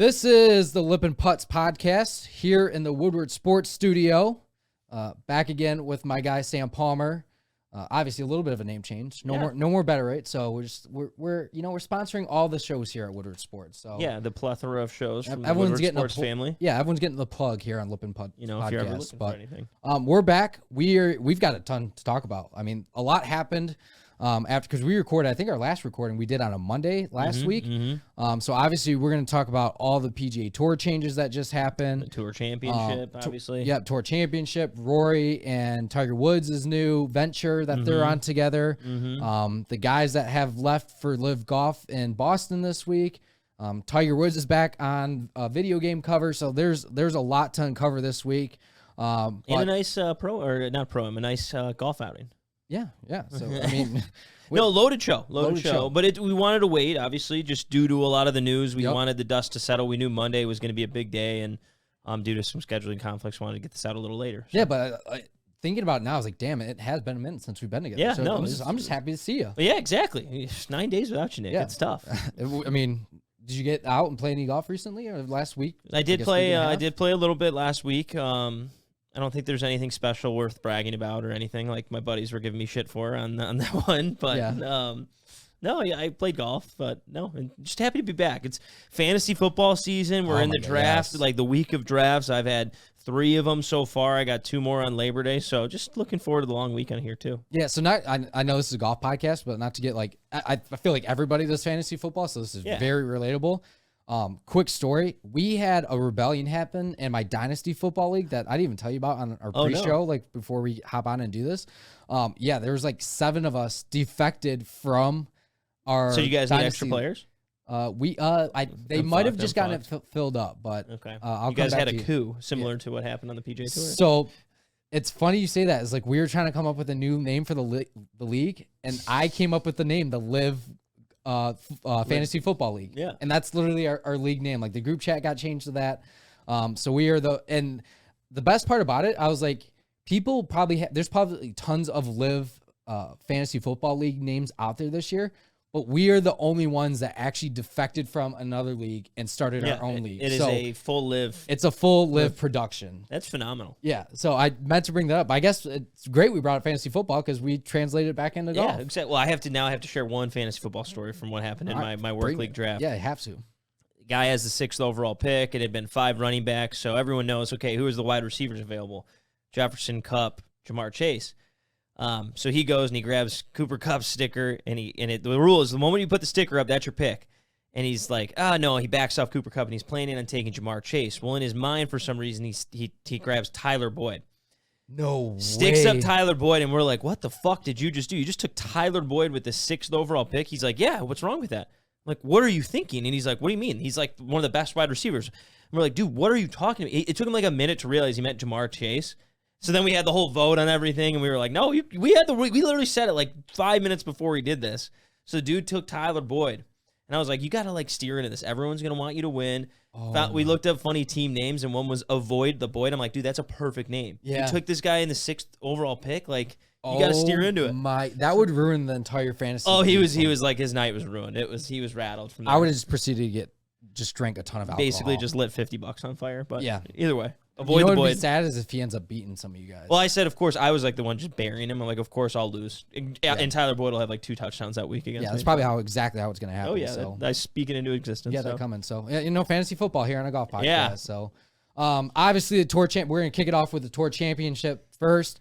This is the Lippin Putts Podcast here in the Woodward Sports Studio. Back again with my guy Sam Palmer. Obviously, a little bit of a name change. No more better, right? So we're sponsoring all the shows here at Woodward Sports. So yeah, the plethora of shows from the everyone's Woodward getting Sports family. Yeah, everyone's getting the plug here on Lippin Putts. If Podcast, you're ever looking for anything. We're back. We've got a ton to talk about. I mean, a lot happened. Because we recorded, I think our last recording we did on a Monday last week. So obviously we're going to talk about all the PGA Tour changes that just happened. The Tour Championship, obviously. Tour Championship. Rory and Tiger Woods' new venture that they're on together. The guys that have left for LIV Golf in Boston this week. Tiger Woods is back on a video game cover, so there's a lot to uncover this week. And a nice a nice golf outing. Yeah. So, I mean... loaded show. But we wanted to wait, obviously, just due to a lot of the news. We wanted the dust to settle. We knew Monday was going to be a big day, and due to some scheduling conflicts, wanted to get this out a little later. So. Yeah, but thinking about it now, I was like, damn it has been a minute since we've been together. Yeah, so I'm just happy to see you. Yeah, exactly. 9 days without you, Nick. Yeah. It's tough. I mean, did you get out and play any golf recently or last week? I did play a little bit last week. I don't think there's anything special worth bragging about or anything like my buddies were giving me shit for on that one. But I played golf, but I'm just happy to be back. It's fantasy football season. We're in the draft, like the week of drafts. I've had 3 of them so far. I got 2 more on Labor Day, so just looking forward to the long weekend here too. Yeah, so I know this is a golf podcast, but not to get like I feel like everybody does fantasy football, so this is very relatable. Quick story. We had a rebellion happen in my Dynasty Football League that I didn't even tell you about on our pre-show, like before we hop on and do this. There was like 7 of us defected from our So you guys Dynasty. need extra players? They might have just gotten it filled up, but okay. You guys had a coup similar to what happened on the PGA Tour. So it's funny you say that. It's like we were trying to come up with a new name for the league, and I came up with the name, the LIV Fantasy Football League. Yeah. And that's literally our league name. Like the group chat got changed to that. So we are and the best part about it, I was like, people probably there's probably tons of LIV Fantasy Football League names out there this year, but we are the only ones that actually defected from another league and started our own league. It is a full LIV. It's a full LIV production. That's phenomenal. Yeah. So I meant to bring that up. I guess it's great we brought up fantasy football because we translated it back into golf. Yeah, exactly. Well, I have to share one fantasy football story from what happened in my work league draft. Yeah, you have to. Guy has the 6th overall pick. It had been 5 running backs, so everyone knows, okay, who is the wide receivers available? Jefferson, Kupp, Jamar Chase. So he goes and he grabs Cooper Kupp's sticker, and the rule is the moment you put the sticker up, that's your pick. And he's like, no, he backs off Cooper Kupp, and he's planning on taking Jamar Chase. Well, in his mind, for some reason, he grabs Tyler Boyd. No Sticks way. up Tyler Boyd, and we're like, what the fuck did you just do? You just took Tyler Boyd with the 6th overall pick? He's like, yeah, what's wrong with that? I'm like, what are you thinking? And he's like, what do you mean? He's like one of the best wide receivers. And we're like, dude, what are you talking about? It took him like a minute to realize he meant Jamar Chase. So then we had the whole vote on everything, and we were like, no, we literally said it like 5 minutes before he did this. So the dude took Tyler Boyd. And I was like, you got to like steer into this. Everyone's going to want you to win. We looked up funny team names, and one was Avoid the Boyd. I'm like, dude, that's a perfect name. Yeah. You took this guy in the 6th overall pick. Like, you got to steer into it. That would ruin the entire fantasy. Oh, he was like, his night was ruined. He was rattled from that. I would have just proceeded to just drank a ton of alcohol. Basically just lit $50 on fire. But yeah, either way. Avoid the Boyd. What would be sad is if he ends up beating some of you guys. Well, I said, of course, I was like the one just burying him. I'm like, of course I'll lose. And Tyler Boyd will have like 2 touchdowns that week against me. That's probably exactly how it's going to happen. Oh, yeah. That's speaking into existence. Yeah, they're coming. So, fantasy football here on a golf podcast. Yeah. So, obviously, the Tour we're going to kick it off with the Tour Championship first.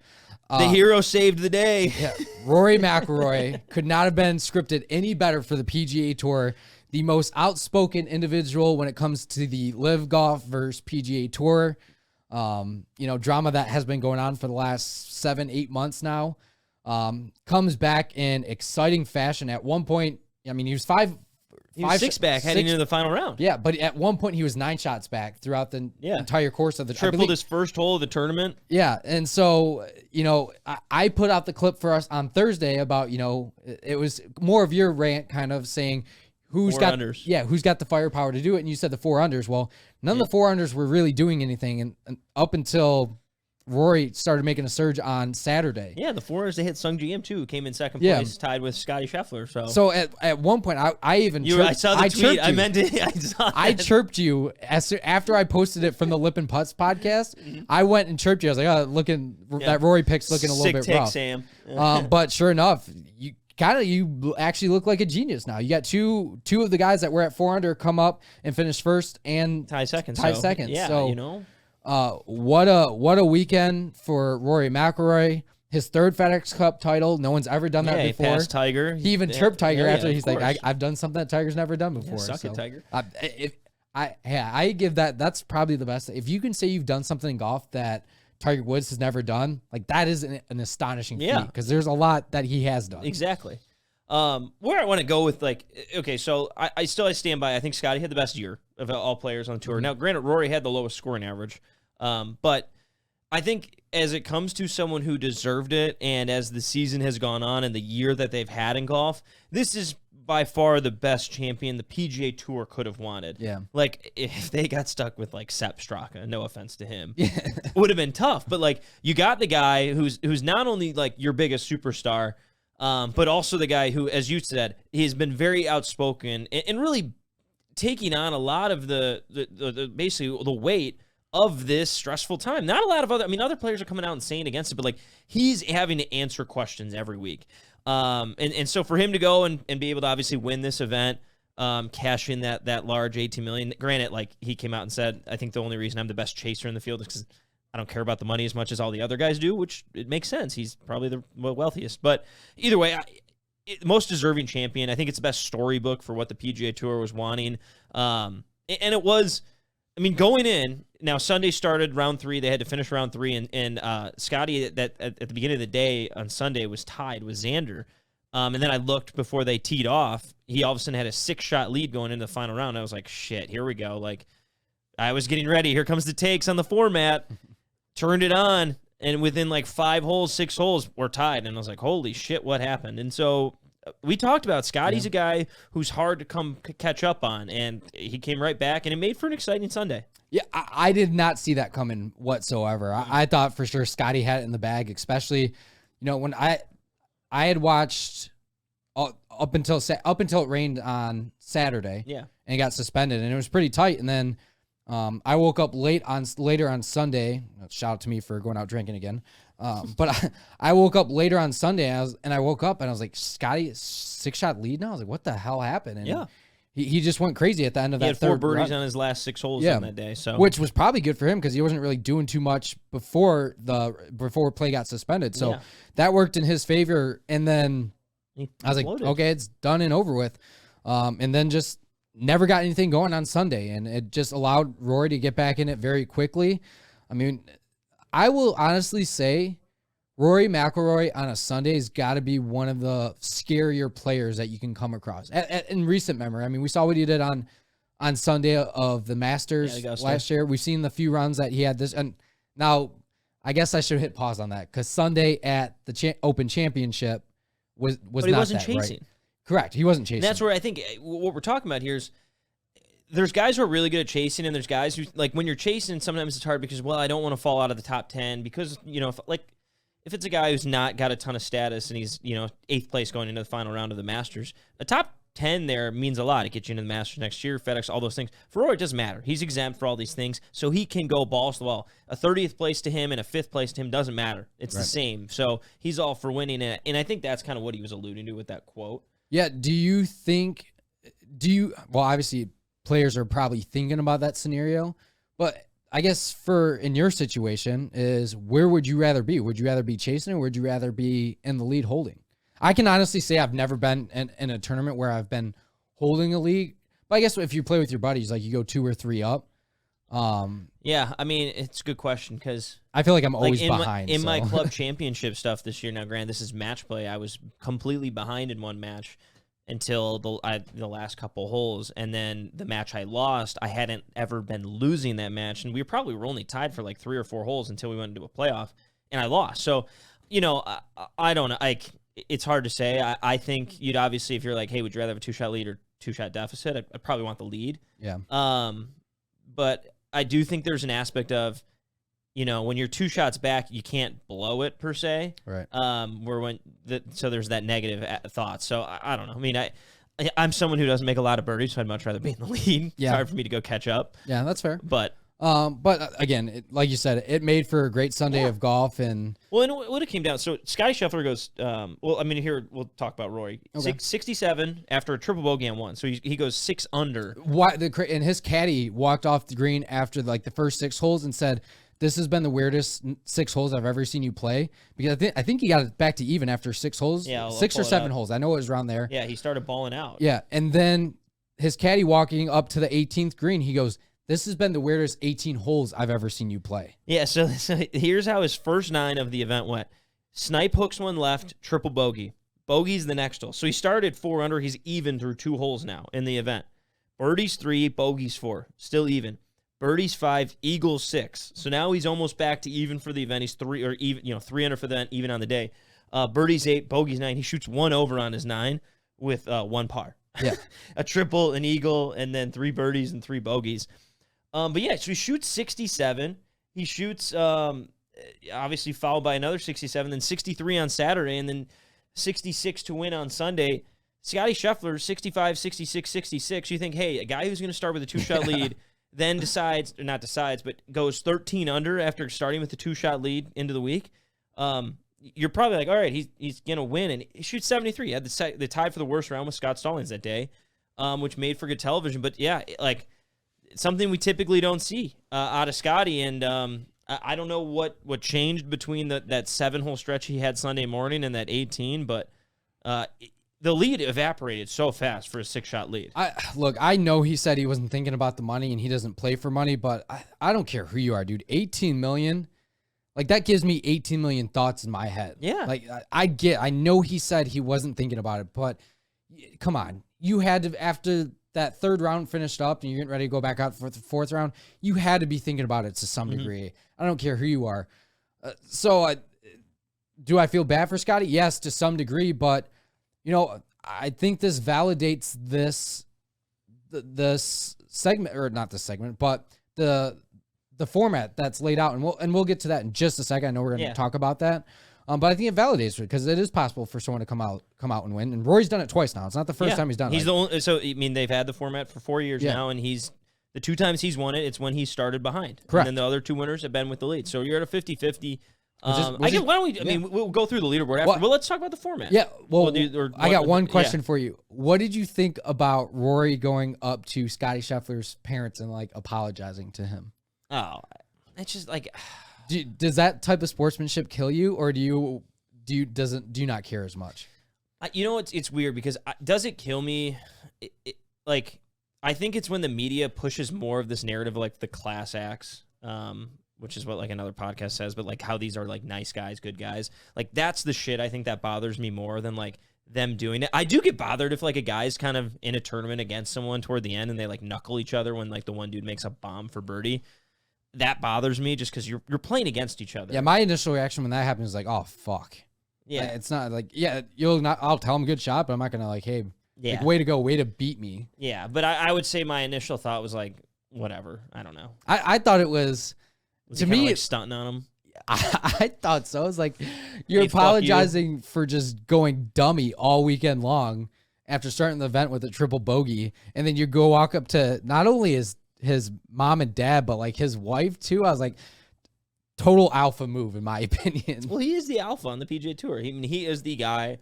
The hero saved the day. Yeah, Rory McIlroy could not have been scripted any better for the PGA Tour. The most outspoken individual when it comes to the LIV Golf versus PGA Tour. Drama that has been going on for the last 7-8 months now, comes back in exciting fashion. At one point, I mean, he was 6 back heading into the final round. Yeah, but at one point he was 9 shots back throughout the entire course of the tripled his first hole of the tournament. Yeah, and so I put out the clip for us on Thursday about it was more of your rant, kind of saying who's got the firepower to do it, and you said the 4 unders. Well, none of the 4 unders were really doing anything, and up until Rory started making a surge on Saturday. Yeah, the foreigners, they hit Sung GM too, came in second place, tied with Scottie Scheffler. So at one point, I even chirped, I saw the tweet. I meant it. I chirped you after I posted it from the Lippin Putts podcast. I went and chirped you. I was like, that Rory pick's looking a little bit rough. Sam. But sure enough, you actually look like a genius now. You got two of the guys that were at 4 under come up and finish first and tie second. Yeah, so, what a weekend for Rory McIlroy. His third FedEx Cup title. No one's ever done that before. He passed Tiger. He even chirped Tiger after. He's like, I've done something that Tiger's never done before. Suck it, Tiger. I give that's probably the best. If you can say you've done something in golf that Tiger Woods has never done, like that is an astonishing feat, because there's a lot that he has done. Exactly. Where I want to go with, so I stand by, I think Scottie had the best year of all players on the tour. Mm-hmm. Now, granted, Rory had the lowest scoring average, but I think as it comes to someone who deserved it, and as the season has gone on and the year that they've had in golf, this is by far the best champion the PGA Tour could have wanted. Yeah. Like, if they got stuck with, Sepp Straka, no offense to him, it would have been tough. But, you got the guy who's not only, your biggest superstar, but also the guy who, as you said, he's been very outspoken and really taking on a lot of the basically the weight of this stressful time. Not a lot of other players are coming out and saying against it, but he's having to answer questions every week. And so for him to go and be able to obviously win this event, cash in that large $18 million. Granted, he came out and said, I think the only reason I'm the best chaser in the field is because I don't care about the money as much as all the other guys do, which it makes sense. He's probably the wealthiest. But either way, most deserving champion. I think it's the best storybook for what the PGA Tour was wanting. And it was, going in, now Sunday started round 3. They had to finish round 3. And Scottie, at the beginning of the day on Sunday, was tied with Xander. And then I looked before they teed off. He all of a sudden had a 6-shot lead going into the final round. I was like, shit, here we go. I was getting ready. Here comes the takes on the format. Turned it on, and within 5 holes, 6 holes, we're tied. And I was like, holy shit, what happened? And so we talked about Scottie's a guy who's hard to catch up on, and he came right back, and it made for an exciting Sunday. Yeah, I did not see that coming whatsoever. I thought for sure Scottie had it in the bag, especially, when I had watched up until it rained on Saturday. Yeah. And it got suspended, and it was pretty tight. And then I woke up later on Sunday. Shout out to me for going out drinking again. But I woke up later on Sunday, and I woke up and I was like, Scottie, 6-shot lead now? I was like, what the hell happened? And he just went crazy at the end of that third. He had 4 birdies on his last 6 holes on that day. So which was probably good for him, because he wasn't really doing too much before play got suspended. So that worked in his favor. And then I was like, okay, it's done and over with. And then just never got anything going on Sunday, and it just allowed Rory to get back in it very quickly. I will honestly say Rory McIlroy on a Sunday has got to be one of the scarier players that you can come across in recent memory. We saw what he did on Sunday of the Masters last year. We've seen the few runs that he had this, and now I guess I should hit pause on that, because Sunday at the Open Championship was but he not wasn't that, chasing. Right? Correct. He wasn't chasing. And that's where I think what we're talking about here is there's guys who are really good at chasing, and there's guys who, when you're chasing, sometimes it's hard because, I don't want to fall out of the top 10 because, if it's a guy who's not got a ton of status and he's, 8th place going into the final round of the Masters, a top 10 there means a lot. It gets you into the Masters next year, FedEx, all those things. For Rory, it doesn't matter. He's exempt for all these things, so he can go balls to the wall. A 30th place to him and a 5th place to him doesn't matter. It's the same. So he's all for winning it, and I think that's kind of what he was alluding to with that quote. Yeah, obviously players are probably thinking about that scenario, but I guess in your situation is, where would you rather be? Would you rather be chasing, or would you rather be in the lead holding? I can honestly say I've never been in a tournament where I've been holding a lead, but I guess if you play with your buddies, you go 2 or 3 up. Yeah, it's a good question, because I feel like I'm always behind. In my club championship stuff this year, now granted, this is match play, I was completely behind in one match until the last couple holes, and then the match I lost, I hadn't ever been losing that match, and we probably were only tied for 3 or 4 holes until we went into a playoff, and I lost. So, I don't know. It's hard to say. I think you'd obviously, if you're like, hey, would you rather have a 2-shot lead or 2-shot deficit? I'd probably want the lead. Yeah. But I do think there's an aspect of, when you're 2 shots back, you can't blow it per se. Right. So there's that negative thought. So I don't know. I mean, I'm someone who doesn't make a lot of birdies, so I'd much rather be in the lead. Yeah. It's hard for me to go catch up. Yeah, that's fair. But again, like you said, it made for a great Sunday of golf. And what it came down. So Scottie Scheffler goes. Here we'll talk about Rory. Okay. 67 after a triple bogey on 1. So he goes 6 under. And his caddy walked off the green after the first 6 holes and said, "This has been the weirdest 6 holes I've ever seen you play," because I think he got it back to even after 6 holes. Yeah, 6 or 7 holes. I know it was around there. Yeah, he started balling out. Yeah, and then his caddy walking up to the 18th green, he goes, "This has been the weirdest 18 holes I've ever seen you play." Yeah, so here's how his first 9 of the event went. Snipe hooks 1 left, triple bogey. Bogey's the next hole. So he started 4 under. He's even through 2 holes now in the event. Birdies 3, bogeys 4, still even. Birdies 5, eagles 6. So now he's almost back to even for the event. He's 3 under for the event, even on the day. Birdies 8, bogeys 9. He shoots 1 over on his 9 with 1 par. Yeah, a triple, an eagle, and then 3 birdies and 3 bogeys. But yeah, so he shoots 67. He shoots, obviously followed by another 67, then 63 on Saturday, and then 66 to win on Sunday. Scottie Scheffler, 65, 66, 66. You think, hey, a guy who's going to start with a 2-shot lead, then but goes 13 under after starting with a 2-shot lead into the week. You're probably like, all right, he's going to win, and he shoots 73. He had the tie for the worst round with Scott Stallings that day, which made for good television. But yeah, something we typically don't see out of Scottie, and I don't know what changed between that 7-hole stretch he had Sunday morning and that 18, but the lead evaporated so fast for a 6-shot lead. I know he said he wasn't thinking about the money and he doesn't play for money, but I don't care who you are, dude. 18 million, that gives me 18 million thoughts in my head. Yeah. I know he said he wasn't thinking about it, but come on. You had to, after that 3rd round finished up and you're getting ready to go back out for the 4th round, you had to be thinking about it to some degree. I don't care who you are. Do I feel bad for Scottie? Yes, to some degree, but I think this validates this segment, or not this segment, but the format that's laid out, and we'll get to that in just a second. I know we're going to talk about that, but I think it validates it because it is possible for someone to come out and win. And Rory's done it twice now. It's not the first time he's done it. He's the only. So I mean, they've had the format for 4 years now, and the 2 times he's won it, it's when he started behind. Correct. And then the other 2 winners have been with the lead. So you're at a 50-50. Why don't we? I mean, we'll go through the leaderboard after. Well, let's talk about the format. Yeah. Well, I got one question for you. What did you think about Rory going up to Scottie Scheffler's parents and apologizing to him? Oh, it's just does that type of sportsmanship kill you, or do you not care as much? It's weird because does it kill me? I think it's when the media pushes more of this narrative of the class acts. Which is what another podcast says, but how these are nice guys, good guys. That's the shit I think that bothers me more than them doing it. I do get bothered if a guy's kind of in a tournament against someone toward the end and they knuckle each other when the one dude makes a bomb for birdie. That bothers me just because you're playing against each other. Yeah, my initial reaction when that happens is oh fuck. Yeah, it's not I'll tell him good shot, but I'm not gonna hey, way to go, way to beat me. Yeah, but I would say my initial thought was whatever. I don't know. I thought it was. To me, stunting on him. I thought so. It's you're apologizing for just going dummy all weekend long after starting the event with a triple bogey, and then you go walk up to not only his mom and dad, but his wife too. I was total alpha move in my opinion. Well, he is the alpha on the PGA Tour. He is the guy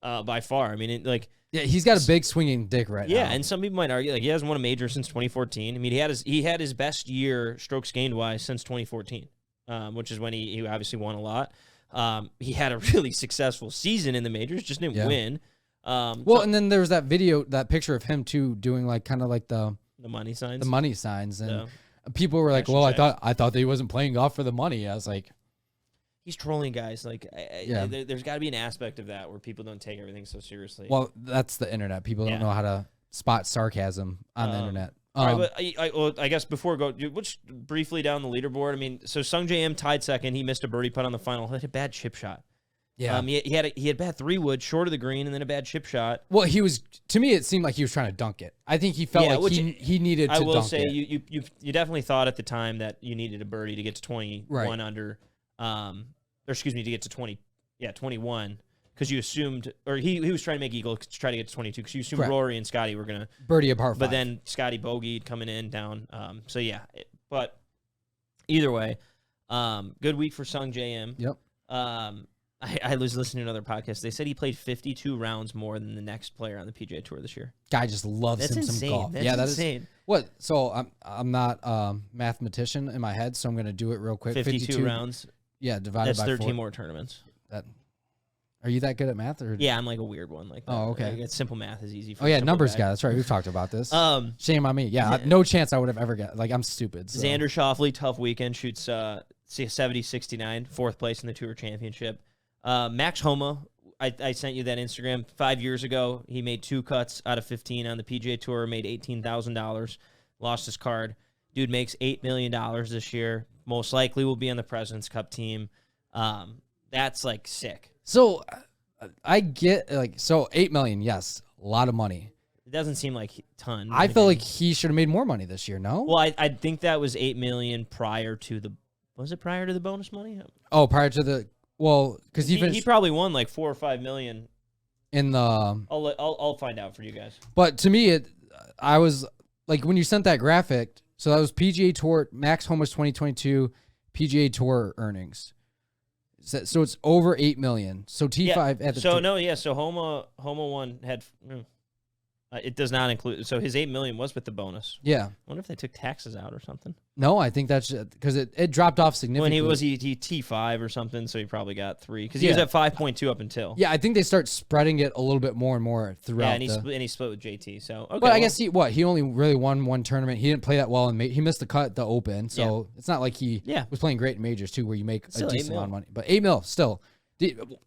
by far. I mean, yeah, he's got a big swinging dick right now. Yeah, and some people might argue he hasn't won a major since 2014. I mean, he had his best year strokes gained wise since 2014, which is when he obviously won a lot. He had a really successful season in the majors, just didn't win. And then there was that picture of him too doing the money signs. The money signs, and people were well, I thought that he wasn't playing golf for the money. I was he's trolling guys. There's got to be an aspect of that where people don't take everything so seriously. Well, that's the internet. People don't know how to spot sarcasm on the internet. All right, but I guess before we go, let's briefly down the leaderboard. I mean, so Sung J M tied second. He missed a birdie putt on the final. Hit a bad chip shot. Yeah. He had bad 3-wood, short of the green, and then a bad chip shot. Well, to me, it seemed like he was trying to dunk it. I think he felt like he needed to dunk it. I will say, you definitely thought at the time that you needed a birdie to get to 21 under, or excuse me, to get to 21, because you assumed, or he was trying to make eagle to try to get to 22, because you assumed Rory and Scottie were going to birdie a par 5. But then Scottie bogeyed coming in down. So yeah, but either way, good week for Sung JM. Yep. I was listening to another podcast. They said he played 52 rounds more than the next player on the PGA Tour this year. Guy just loves him some golf. That's insane. Is what. So I'm not a mathematician in my head, so I'm going to do it real quick. 52 rounds. Yeah, divided by 13 4. more tournaments. Are you that good at math? Or? Yeah, I'm like a weird one like that. Oh, okay. Simple math is easy. Oh yeah, numbers guy. That's right. We've talked about this. Shame on me. Yeah, no chance I would have ever got. Like I'm stupid. So. Xander Schauffele, tough weekend, shoots 70-69, 4th place in the Tour Championship. Max Homa, I sent you that Instagram 5 years ago. He made 2 cuts out of 15 on the PGA Tour, made $18,000, lost his card. Dude makes $8 million this year. Most likely will be on the President's Cup team. That's like sick. So I get so $8 million, yes, a lot of money. It doesn't seem like a ton. I feel like he should have made more money this year. No. Well, I think that was $8 million prior to the. Was it prior to the bonus money? Oh, prior to the. Well, because he probably won like $4 or $5 million in the. I'll find out for you guys. But to me, I was like when you sent that graphic. So that was PGA Tour Max Homa's 2022 PGA Tour earnings. So it's over $8 million. So T5 at the. So Homa one had. It does not include. So his $8 million was with the bonus. Yeah. I wonder if they took taxes out or something. No, I think that's because it dropped off significantly. When he T5 or something, so he probably got 3 because he was at 5.2 up until. Yeah, I think they start spreading it a little bit more and more throughout. Yeah, and he split with JT. So okay. But I guess he only really won one tournament. He didn't play that well, and he missed the cut at the Open. So it's not like he was playing great in majors too, where you make a decent amount of money. But $8 million still.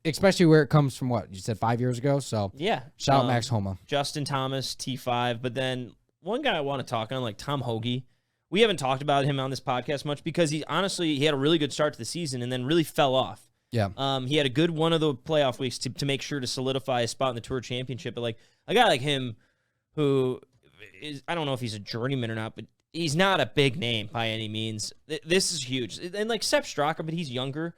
Especially where it comes from, what you said 5 years ago. So yeah, shout out Max Homa, Justin Thomas T5. But then one guy I want to talk on, like Tom Hoge. We haven't talked about him on this podcast much because he had a really good start to the season and then really fell off. Yeah. He had a good one of the playoff weeks to make sure to solidify his spot in the Tour Championship. But like a guy like him, who is, I don't know if he's a journeyman or not, but he's not a big name by any means. This is huge. And like Sepp Straka, but he's younger.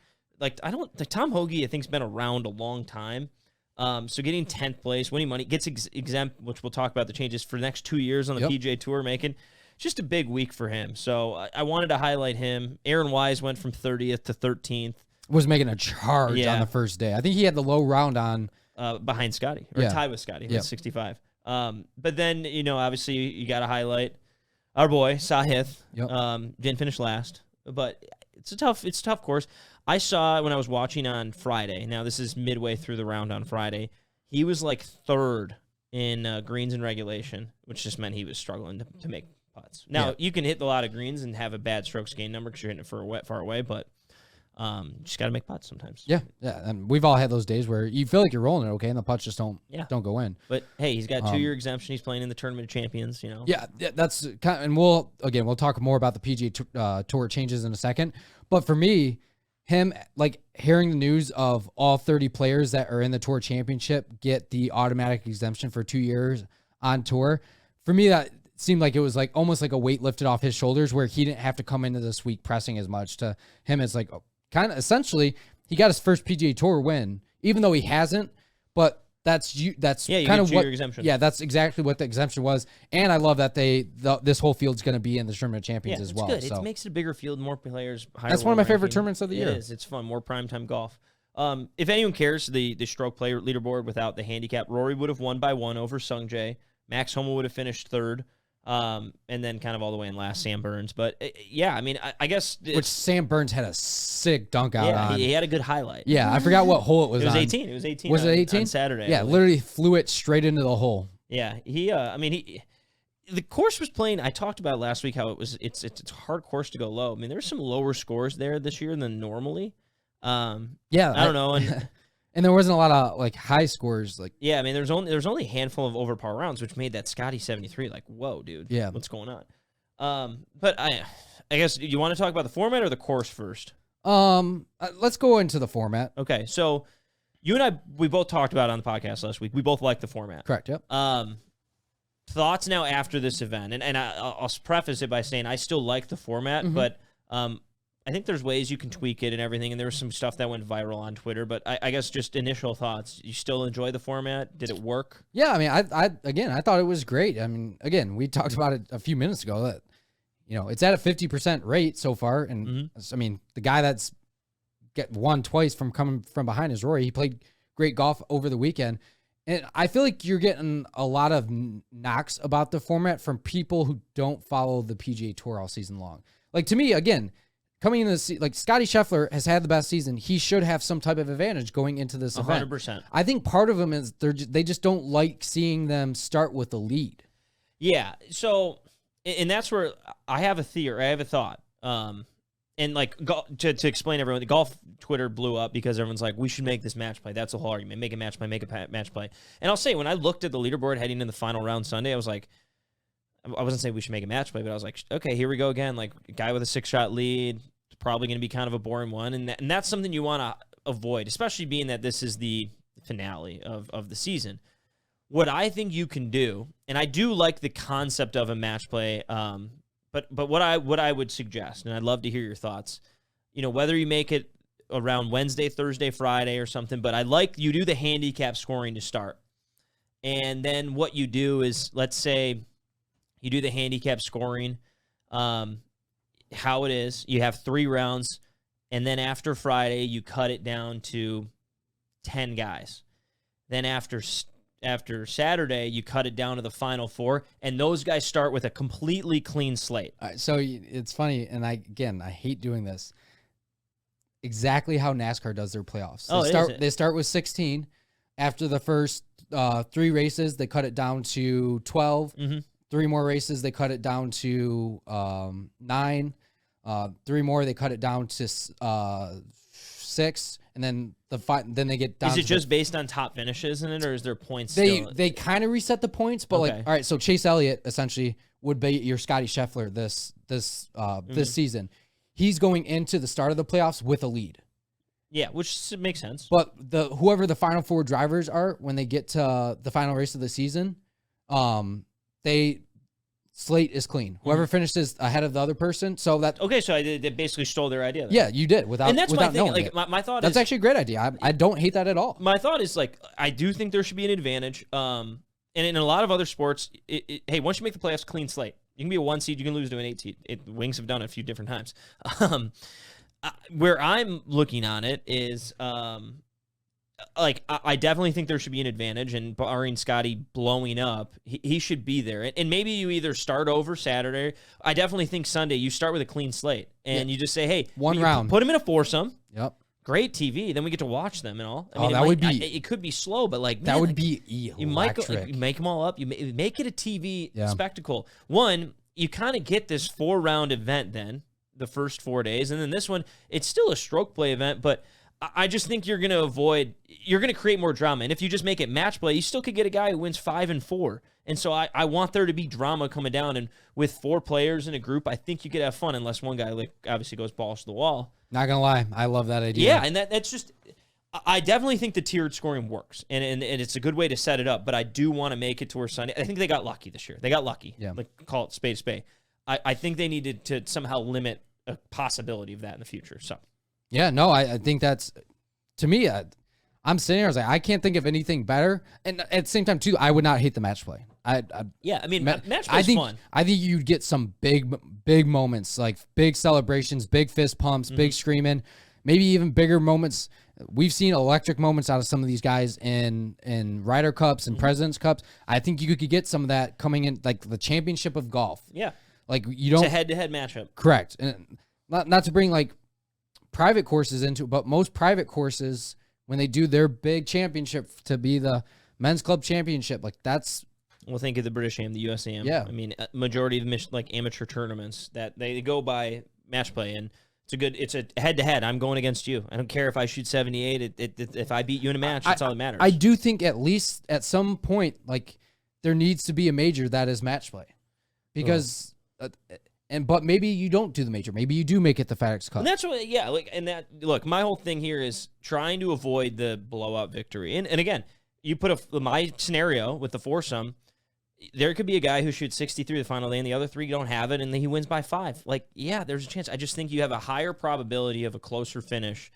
Tom Hoge, I think, has been around a long time. So getting 10th place, winning money, gets exempt, which we'll talk about the changes for the next 2 years on the PGA Tour, making just a big week for him. So I wanted to highlight him. Aaron Wise went from 30th to 13th. Was making a charge on the first day. I think he had the low round on. Behind Scottie, or tied with Scottie, with 65. But then, obviously you got to highlight our boy, Sahith. Didn't finish last, but it's a tough course. I saw when I was watching on Friday. Now, this is midway through the round on Friday. He was like 3rd in greens and regulation, which just meant he was struggling to make putts. Now, you can hit a lot of greens and have a bad strokes gain number because you're hitting it far away, but just got to make putts sometimes. Yeah. And we've all had those days where you feel like you're rolling it okay, and the putts just don't go in. But hey, he's got 2-year exemption. He's playing in the Tournament of Champions. Yeah, that's kind of, and we'll talk more about the PGA Tour changes in a second. But for me, him like hearing the news of all 30 players that are in the Tour Championship get the automatic exemption for 2 years on tour. For me, that seemed like it was like almost like a weight lifted off his shoulders, where he didn't have to come into this week pressing as much. To him, it's like kind of essentially he got his first PGA Tour win, even though he hasn't. But that's kind of what exemption. Yeah, that's exactly what the exemption was. And I love that this whole field's going to be in the Tournament of Champions as well. Good. So It makes it a bigger field, more players. That's one of my favorite tournaments of the year. It is. It's fun. More primetime golf. If anyone cares, the stroke player leaderboard without the handicap, Rory would have won by 1 over Sung Jae. Max Homa would have finished 3rd. And then kind of all the way in last, Sam Burns. But I guess which Sam Burns had a sick dunk out on. He had a good highlight. Yeah, I forgot what hole it was. It was on. 18. It was 18. Was it 18 on Saturday? Yeah, literally flew it straight into the hole. Yeah, the course was playing. I talked about last week how it's a hard course to go low. I mean, there's some lower scores there this year than normally. I don't know. And and there wasn't a lot of like high scores. Like there's only a handful of over par rounds, which made that Scottie 73 like, whoa, dude. Yeah, what's going on? But I guess you want to talk about the format or the course first? Let's go into the format. Okay, so You and I, we both talked about it on the podcast last week. We both like the format. Correct. Yep. Thoughts now after this event, and I'll preface it by saying I still like the format, but I think there's ways you can tweak it and everything, and there was some stuff that went viral on Twitter, but I guess just initial thoughts. You still enjoy the format? Did it work? Yeah, I mean, I thought it was great. I mean, again, we talked about it a few minutes ago that, it's at a 50% rate so far, and I mean, the guy that's won twice from coming from behind is Rory. He played great golf over the weekend, and I feel like you're getting a lot of knocks about the format from people who don't follow the PGA Tour all season long. Like, to me, again, coming into this, like, Scottie Scheffler has had the best season. He should have some type of advantage going into this event. 100%. I think part of them is they just don't like seeing them start with the lead. Yeah. So, and that's where I have a theory. I have a thought. And like to explain everyone, the golf Twitter blew up because everyone's like, we should make this match play. That's the whole argument. Make a match play, match play. And I'll say, when I looked at the leaderboard heading into the final round Sunday, I was like, I wasn't saying we should make a match play, but I was like, okay, here we go again. Like, a guy with a 6-shot lead, it's probably going to be kind of a boring one. And that's something you want to avoid, especially being that this is the finale of the season. What I think you can do, and I do like the concept of a match play, but what I would suggest, and I'd love to hear your thoughts, whether you make it around Wednesday, Thursday, Friday or something, but I like you do the handicap scoring to start. And then what you do is, let's say you do the handicap scoring, how it is, you have 3 rounds, and then after Friday, you cut it down to 10 guys. Then after Saturday, you cut it down to the final 4, and those guys start with a completely clean slate. All right, so it's funny, and I hate doing this. Exactly how NASCAR does their playoffs. They start with 16. After the first 3 races, they cut it down to 12. 3 more races, they cut it down to 9. 3 more, they cut it down to 6. And then then they get down. Is it just based on top finishes in it, or is there points? They kind of reset the points, but all right. So Chase Elliott essentially would be your Scottie Scheffler this season. He's going into the start of the playoffs with a lead. Yeah, which makes sense. But whoever the final 4 drivers are when they get to the final race of the season, slate is clean. Whoever finishes ahead of the other person. So that so they basically stole their idea. Then. Yeah, you did and that's without my thing. Like my thought that's actually a great idea. I don't hate that at all. My thought is I do think there should be an advantage. And in a lot of other sports, hey, once you make the playoffs, clean slate. You can be a 1 seed, you can lose to an 8 seed. Wings have done it a few different times. Where I'm looking on it is. I definitely think there should be an advantage, and barring Scottie blowing up, he should be there. And maybe you either start over Saturday. I definitely think Sunday you start with a clean slate, and you just say, hey, one round. Put them in a foursome. Yep. Great TV. Then we get to watch them and all. I mean, it could be slow, but that would be electric. You make them all up. You make it a TV spectacle. One, you kind of get this 4-round event then, the first 4 days, and then this one, it's still a stroke play event, but I just think you're going to create more drama. And if you just make it match play, you still could get a guy who wins 5 and 4. And so I want there to be drama coming down. And with 4 players in a group, I think you could have fun unless one guy obviously goes balls to the wall. Not going to lie. I love that idea. Yeah, and that's just I definitely think the tiered scoring works. And it's a good way to set it up. But I do want to make it to where Sunday. I think they got lucky this year. They got lucky. Yeah. Call it spade spade. I think they needed to somehow limit a possibility of that in the future. So. Yeah, no, I think that's, to me, I'm sitting here, I was like, I can't think of anything better. And at the same time, too, I would not hate the match play. Match play is fun. I think you'd get some big moments, like big celebrations, big fist pumps, big screaming, maybe even bigger moments. We've seen electric moments out of some of these guys in Ryder Cups and President's Cups. I think you could get some of that coming in, like the championship of golf. Yeah. Like you don't. It's a head-to-head matchup. Correct. And not to bring like private courses into it, but most private courses, when they do their big championship to be the men's club championship, like that's. Well, think of the British Am, the US Am. Yeah. I mean, majority of the amateur tournaments that they go by match play, and it's a head-to-head. I'm going against you. I don't care if I shoot 78. If I beat you in a match, that's all that matters. I do think at least at some point, like there needs to be a major that is match play, because but maybe you don't do the major. Maybe you do make it the FedEx Cup. And that's what, look, my whole thing here is trying to avoid the blowout victory. And again, you put my scenario with the foursome, there could be a guy who shoots 63 the final day and the other 3 don't have it and then he wins by 5. Like, yeah, there's a chance. I just think you have a higher probability of a closer finish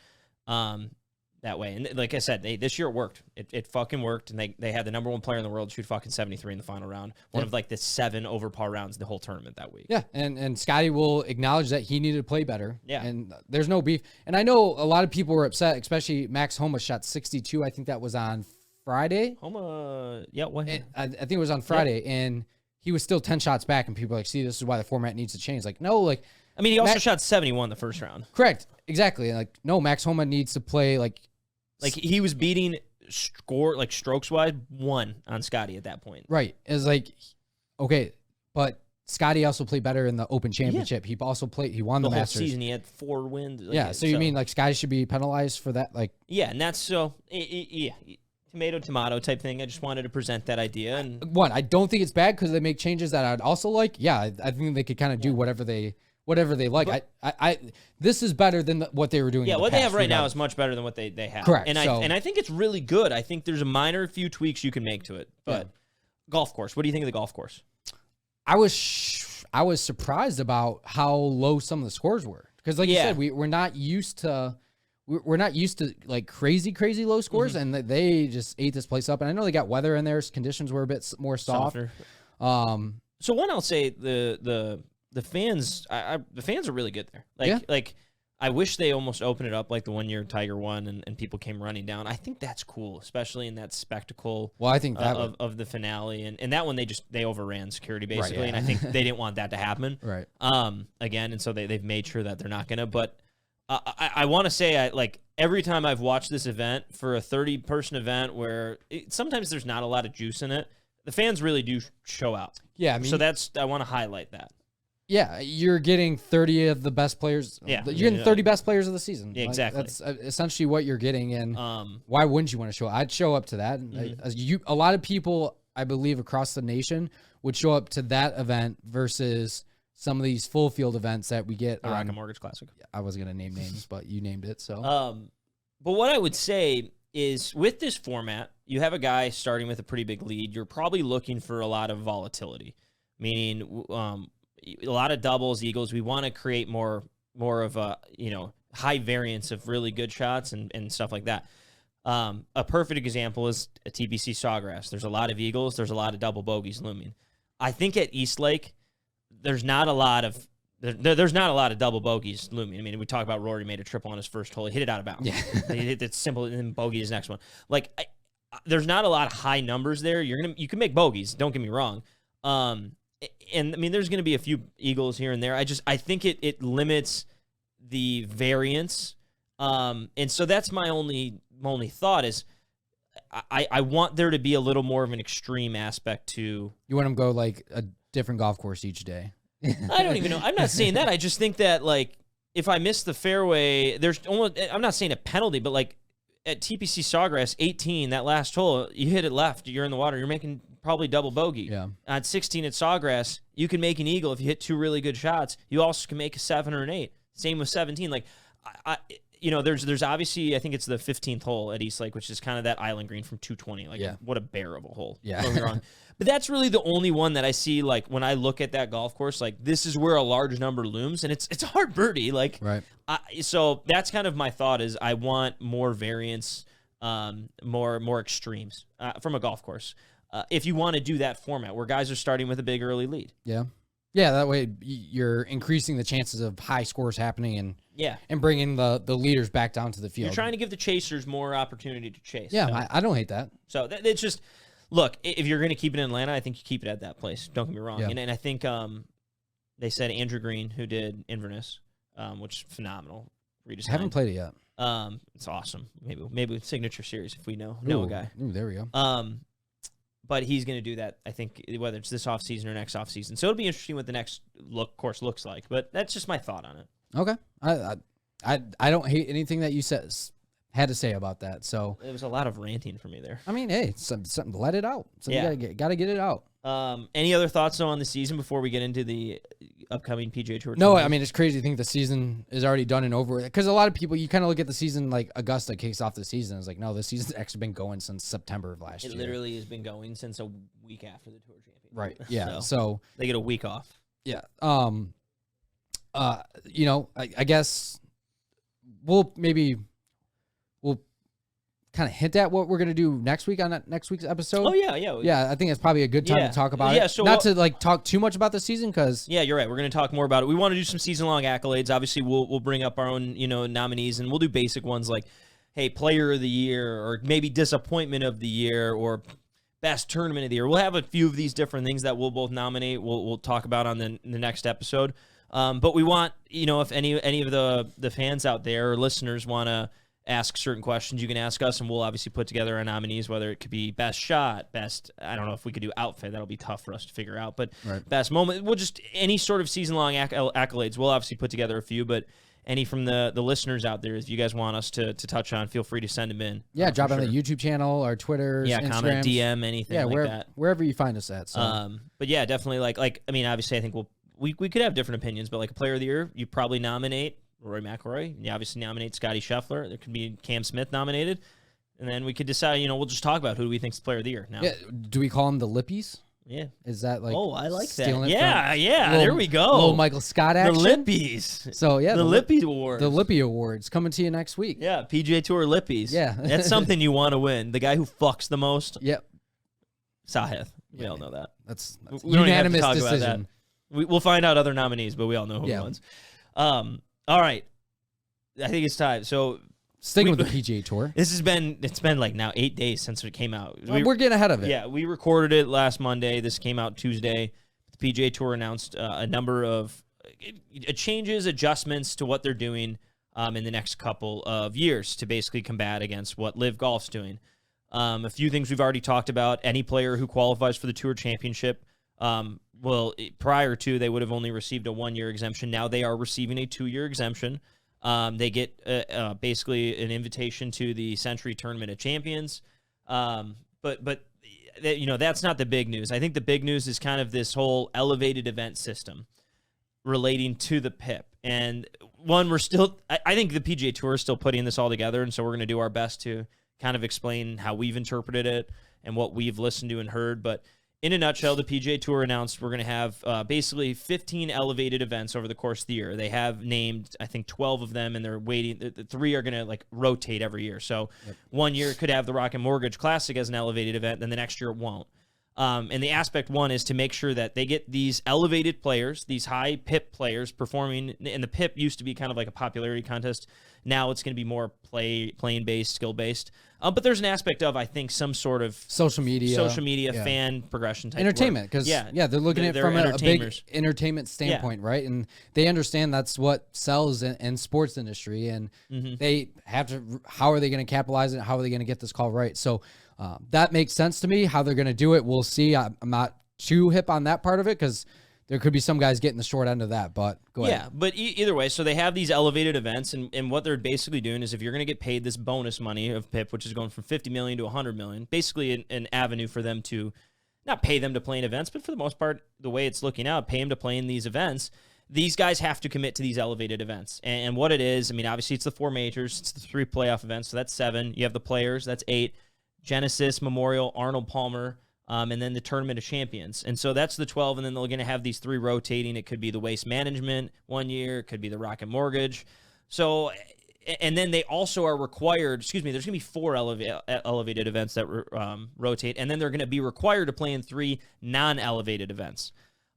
that way. And like I said, this year it worked. It fucking worked. And they had the number 1 player in the world shoot fucking 73 in the final round. One of like the 7 over par rounds the whole tournament that week. Yeah, and Scottie will acknowledge that he needed to play better. Yeah. And there's no beef. And I know a lot of people were upset, especially Max Homa shot 62. I think that was on Friday. Homa, yeah, what? I think it was on Friday, and he was still 10 shots back, and people were like, see, this is why the format needs to change. Like, no, like... I mean, he also shot 71 the first round. Correct, exactly. Like, no, Max Homa needs to play, like he was beating strokes-wise, 1 on Scottie at that point. Right. It's like, okay, but Scottie also played better in the Open Championship. Yeah. He won the Masters. Whole season, he had 4 wins. So you mean, like, Scottie should be penalized for that? Like, yeah, and that's so... Yeah. Tomato type thing. I just wanted to present that idea. And I don't think it's bad because they make changes that I'd also like. Yeah, I think they could kind of do whatever they like. But, I this is better than what they were doing. Yeah, in the what past, they have right now is much better than what they have. Correct. And I think it's really good. I think there's a minor few tweaks you can make to it. But golf course. What do you think of the golf course? I was surprised about how low some of the scores were because, like you said, we're not used to. We're not used to like crazy low scores, and they just ate this place up. And I know they got weather in there; conditions were a bit more soft. Softer. So one, I'll say the fans, the fans are really good there. Like I wish they almost opened it up like the one year Tiger won and people came running down. I think that's cool, especially in that spectacle. Well, I think that of the finale and that one they overran security basically, and I think they didn't want that to happen. Right. Again, and so they've made sure that they're not gonna, but. I want to say, like, every time I've watched this event for a 30-person event where sometimes there's not a lot of juice in it, the fans really do show out. Yeah, I mean, so I want to highlight that. Yeah, you're getting 30 of the best players. Yeah, you're getting 30 best players of the season. Yeah, exactly. That's essentially what you're getting, and why wouldn't you want to show up? I'd show up to that. A lot of people, I believe, across the nation would show up to that event versus some of these full field events that we get. The Rocket Mortgage Classic. I wasn't going to name names, but you named it. So, but what I would say is with this format, you have a guy starting with a pretty big lead. You're probably looking for a lot of volatility, meaning a lot of doubles, eagles. We want to create more of a high variance of really good shots and stuff like that. A perfect example is a TPC Sawgrass. There's a lot of eagles. There's a lot of double bogeys looming. I think at Eastlake, there's not a lot of double bogeys looming. I mean, we talk about Rory made a triple on his first hole. He hit it out of bounds. Yeah. He hit it simple, and then bogey his next one. Like, there's not a lot of high numbers there. You can make bogeys. Don't get me wrong. And I mean, there's going to be a few eagles here and there. I think it limits the variance. And so that's my only thought is I want there to be a little more of an extreme aspect to. You want them to go like a different golf course each day. I don't even know. I'm not saying that. I just think that, like, if I miss the fairway, I'm not saying a penalty, but like at TPC Sawgrass, 18, that last hole, you hit it left, you're in the water, you're making probably double bogey. Yeah. At 16 at Sawgrass, you can make an eagle if you hit 2 really good shots. You also can make a 7 or an 8. Same with 17. Like, there's obviously, I think it's the 15th hole at Eastlake, which is kind of that island green from 220. Like, what a bear of a hole. Yeah. Don't get me wrong. But that's really the only one that I see, like, when I look at that golf course, like, this is where a large number looms, and it's a hard birdie. Like, right. So that's kind of my thought is I want more variance, more extremes from a golf course. If you want to do that format where guys are starting with a big early lead. Yeah. Yeah, that way you're increasing the chances of high scores happening and bringing the leaders back down to the field. You're trying to give the chasers more opportunity to chase. Yeah, I don't hate that. So it's just, look, if you're going to keep it in Atlanta, I think you keep it at that place. Don't get me wrong. Yeah. And I think they said Andrew Green, who did Inverness, which is phenomenal. I haven't played it yet. It's awesome. Maybe Signature Series if we know a guy. Ooh, there we go. But he's going to do that, I think, whether it's this offseason or next offseason. So it'll be interesting what the next course looks like. But that's just my thought on it. Okay. I don't hate anything that you said. had to say about that. So it was a lot of ranting for me there. I mean, hey, something let it out. So Yeah. you gotta get it out. Any other thoughts though on the season before we get into the upcoming PGA Tour? No, I mean, it's crazy to think the season is already done and over with. Because a lot of people, you kind of look at the season like Augusta kicks off the season. It's like, no, the season's actually been going since September of last year. It literally has been going since a week after the Tour Championship. Right. Yeah. So they get a week off. Yeah. You know, I guess we'll kind of hint at what we're going to do next week on that next week's episode. Oh, yeah. Yeah, I think it's probably a good time to talk about it. So not to like talk too much about the season because... Yeah, you're right. We're going to talk more about it. We want to do some season-long accolades. Obviously, we'll bring up our own, nominees, and we'll do basic ones like, hey, player of the year, or maybe disappointment of the year, or best tournament of the year. We'll have a few of these different things that we'll both nominate. We'll talk about on the next episode. But we want, if any of the fans out there or listeners want to ask certain questions, you can ask us, and we'll obviously put together our nominees, whether it could be best shot, best, I don't know if we could do outfit. That'll be tough for us to figure out, but best moment. We'll just, any sort of season-long accolades, we'll obviously put together a few, but any from the listeners out there, if you guys want us to touch on, feel free to send them in. Yeah, drop on the YouTube channel, our Twitter, Instagrams. Comment, DM, anything like that. Wherever you find us at. So. But yeah, definitely, obviously I think we could have different opinions, but like a player of the year, you probably nominate Rory McIlroy. You obviously nominate Scottie Scheffler. There could be Cam Smith nominated. And then we could decide, we'll just talk about who do we think is the player of the year now. Yeah. Do we call him the Lippies? Yeah. Is that like... Oh, I like that. Yeah. There we go. Little Michael Scott action. The Lippies. So, yeah. The Lippy Awards. The Lippy Awards coming to you next week. Yeah. PGA Tour Lippies. Yeah. That's something you want to win. The guy who fucks the most. Yep. Sahith. We all know that. That's we don't unanimous even have to talk decision. About that. We'll find out other nominees, but we all know who wins. All right. I think it's time. So sticking with the PGA Tour. It's been like now 8 days since it came out. We're getting ahead of it. Yeah, we recorded it last Monday. This came out Tuesday. The PGA Tour announced a number of changes, adjustments to what they're doing in the next couple of years to basically combat against what LIV Golf's doing. A few things we've already talked about. Any player who qualifies for the Tour Championship, prior to, they would have only received a 1-year exemption. Now they are receiving a 2-year exemption. They get basically an invitation to the Century Tournament of Champions. But that's not the big news. I think the big news is kind of this whole elevated event system relating to the PIP. And one, I think the PGA Tour is still putting this all together, and so we're going to do our best to kind of explain how we've interpreted it and what we've listened to and heard. But in a nutshell, the PGA Tour announced we're going to have basically 15 elevated events over the course of the year. They have named, I think, 12 of them, and they're waiting. The 3 are going to rotate every year. So 1 year it could have the Rocket Mortgage Classic as an elevated event, then the next year it won't. And the aspect one is to make sure that they get these elevated players, these high PIP players performing. And the PIP used to be kind of like a popularity contest. Now it's going to be more playing-based, skill-based. But there's an aspect of, I think, some sort of social media fan progression type entertainment, because they're looking at it from a big entertainment standpoint, right? And they understand that's what sells in sports industry, and they have to. How are they going to capitalize it? How are they going to get this call right? So that makes sense to me. How they're going to do it, we'll see. I'm not too hip on that part of it because there could be some guys getting the short end of that, but go ahead. Yeah, but either way, so they have these elevated events, and what they're basically doing is if you're going to get paid this bonus money of PIP, which is going from $50 million to $100 million, basically an avenue for them to not pay them to play in events, but for the most part, the way it's looking out, pay them to play in these events. These guys have to commit to these elevated events. And what it is, obviously it's the 4 majors, it's the 3 playoff events, so that's 7. You have the players, that's 8. Genesis, Memorial, Arnold Palmer, and then the Tournament of Champions. And so that's the 12, and then they're going to have these 3 rotating. It could be the Waste Management 1 year. It could be the Rocket Mortgage. So, and then they also are required, there's going to be 4 elevated events that rotate, and then they're going to be required to play in 3 non-elevated events.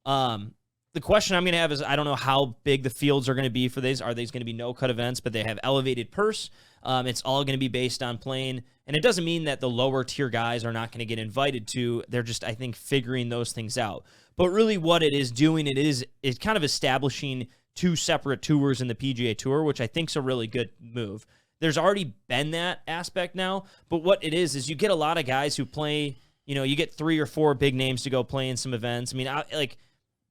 The question I'm going to have is, I don't know how big the fields are going to be for these. Are these going to be no-cut events, but they have elevated purse? It's all going to be based on playing. And it doesn't mean that the lower-tier guys are not going to get invited to. They're just, I think, figuring those things out. But really what it is doing, it's kind of establishing 2 separate tours in the PGA Tour, which I think is a really good move. There's already been that aspect now, but what it is you get a lot of guys who play, you get 3 or 4 big names to go play in some events.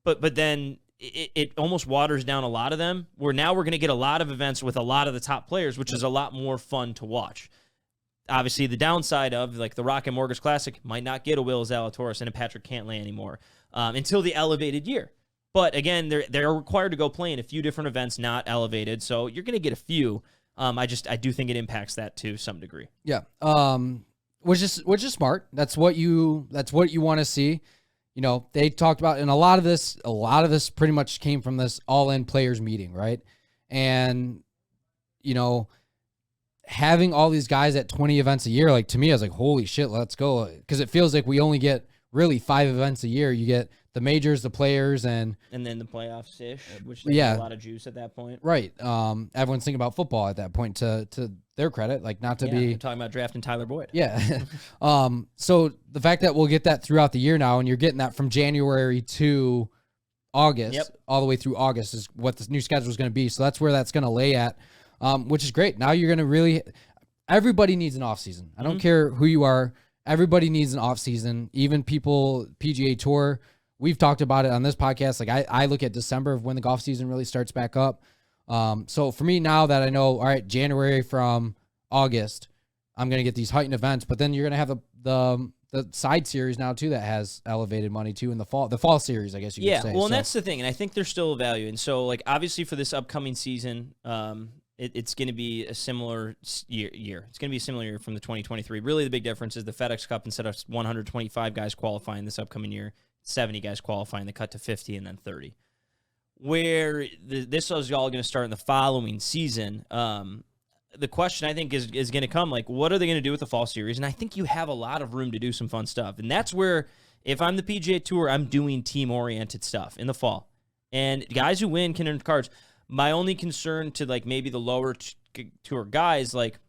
But then it almost waters down a lot of them, where now we're going to get a lot of events with a lot of the top players, which is a lot more fun to watch. Obviously, the downside of like the Rocket Mortgage Classic might not get a Will Zalatoris and a Patrick Cantlay anymore until the elevated year. But again, they're required to go play in a few different events, not elevated. So you're going to get a few. I do think it impacts that to some degree. Yeah. Which is smart. That's what you want to see. You know, they talked about, and a lot of this pretty much came from this all-in players meeting, right? And, you know, having all these guys at 20 events a year, like, to me, I was like, holy shit, let's go. Because it feels like we only get really 5 events a year. You get the majors, the players, and then the playoffs-ish, which they have a lot of juice at that point. Right. Everyone's thinking about football at that point, to their credit, like, not to be... I'm talking about drafting Tyler Boyd. Yeah. So the fact that we'll get that throughout the year now, and you're getting that from January to August, all the way through August is what the new schedule is going to be. So that's where that's going to lay at, which is great. Now you're going to really... Everybody needs an offseason. I don't care who you are. Everybody needs an offseason. Even people, PGA Tour... We've talked about it on this podcast. Like, I look at December of when the golf season really starts back up. So for me, now that I know, all right, January from August, I'm going to get these heightened events, but then you're going to have the side series now too that has elevated money too in the fall series, I guess you could say. Well, and that's the thing. And I think there's still a value. And so, like, obviously for this upcoming season, it's going to be a similar year. It's going to be a similar year from the 2023. Really, the big difference is the FedEx Cup, instead of 125 guys qualifying this upcoming year, 70 guys qualifying, they cut to 50 and then 30. Where this is all going to start in the following season. The question, I think, is going to come, like, what are they going to do with the fall series? And I think you have a lot of room to do some fun stuff. And that's where, if I'm the PGA Tour, I'm doing team-oriented stuff in the fall. And guys who win can earn cards. My only concern to, like, maybe the lower tour guys, like,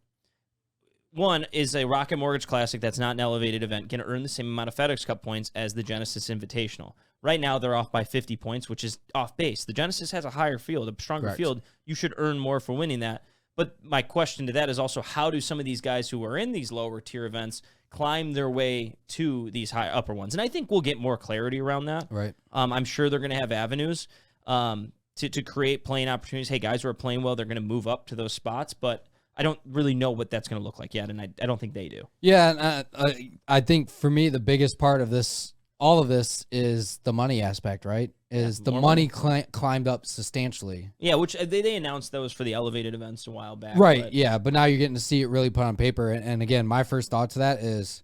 one is a Rocket Mortgage Classic that's not an elevated event can earn the same amount of FedEx Cup points as the Genesis Invitational. Right now, they're off by 50 points, which is off base. The Genesis has a higher field, a stronger field. You should earn more for winning that. But my question to that is also, how do some of these guys who are in these lower tier events climb their way to these high upper ones? And I think we'll get more clarity around that. Right. I'm sure they're going to have avenues to create playing opportunities. Hey, guys who are playing well, they're going to move up to those spots, but I don't really know what that's going to look like yet, and I don't think they do. Yeah, and I think for me, the biggest part of this, all of this, is the money aspect, right? Is the money climbed up substantially. Yeah, which they announced those for the elevated events a while back. Right, but now you're getting to see it really put on paper. And again, my first thought to that is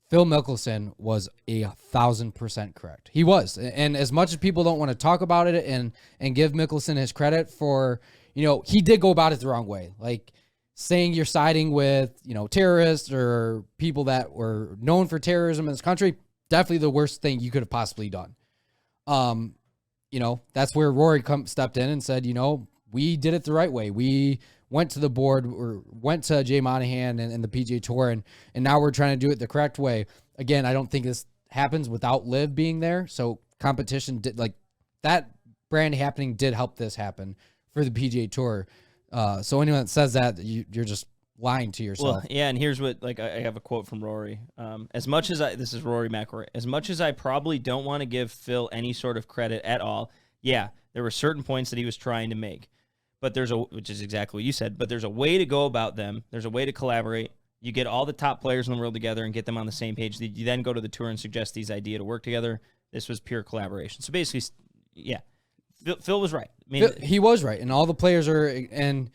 Phil Mickelson was 1,000% correct. He was. And as much as people don't want to talk about it and give Mickelson his credit for, he did go about it the wrong way. Like, saying you're siding with, terrorists or people that were known for terrorism in this country, definitely the worst thing you could have possibly done. That's where Rory stepped in and said, we did it the right way. We went to the board or went to Jay Monahan and the PGA Tour, and now we're trying to do it the correct way. Again, I don't think this happens without LIV being there. So competition did, like, that brand happening did help this happen for the PGA Tour. So anyone that says that, you're just lying to yourself. Well, yeah, and here's what, like, I have a quote from Rory. This is Rory McIlroy. As much as I probably don't want to give Phil any sort of credit at all, yeah, there were certain points that he was trying to make. But which is exactly what you said, but there's a way to go about them. There's a way to collaborate. You get all the top players in the world together and get them on the same page. You then go to the tour and suggest these ideas to work together. This was pure collaboration. So basically, yeah, Phil was right. I mean, he was right, and all the players are, and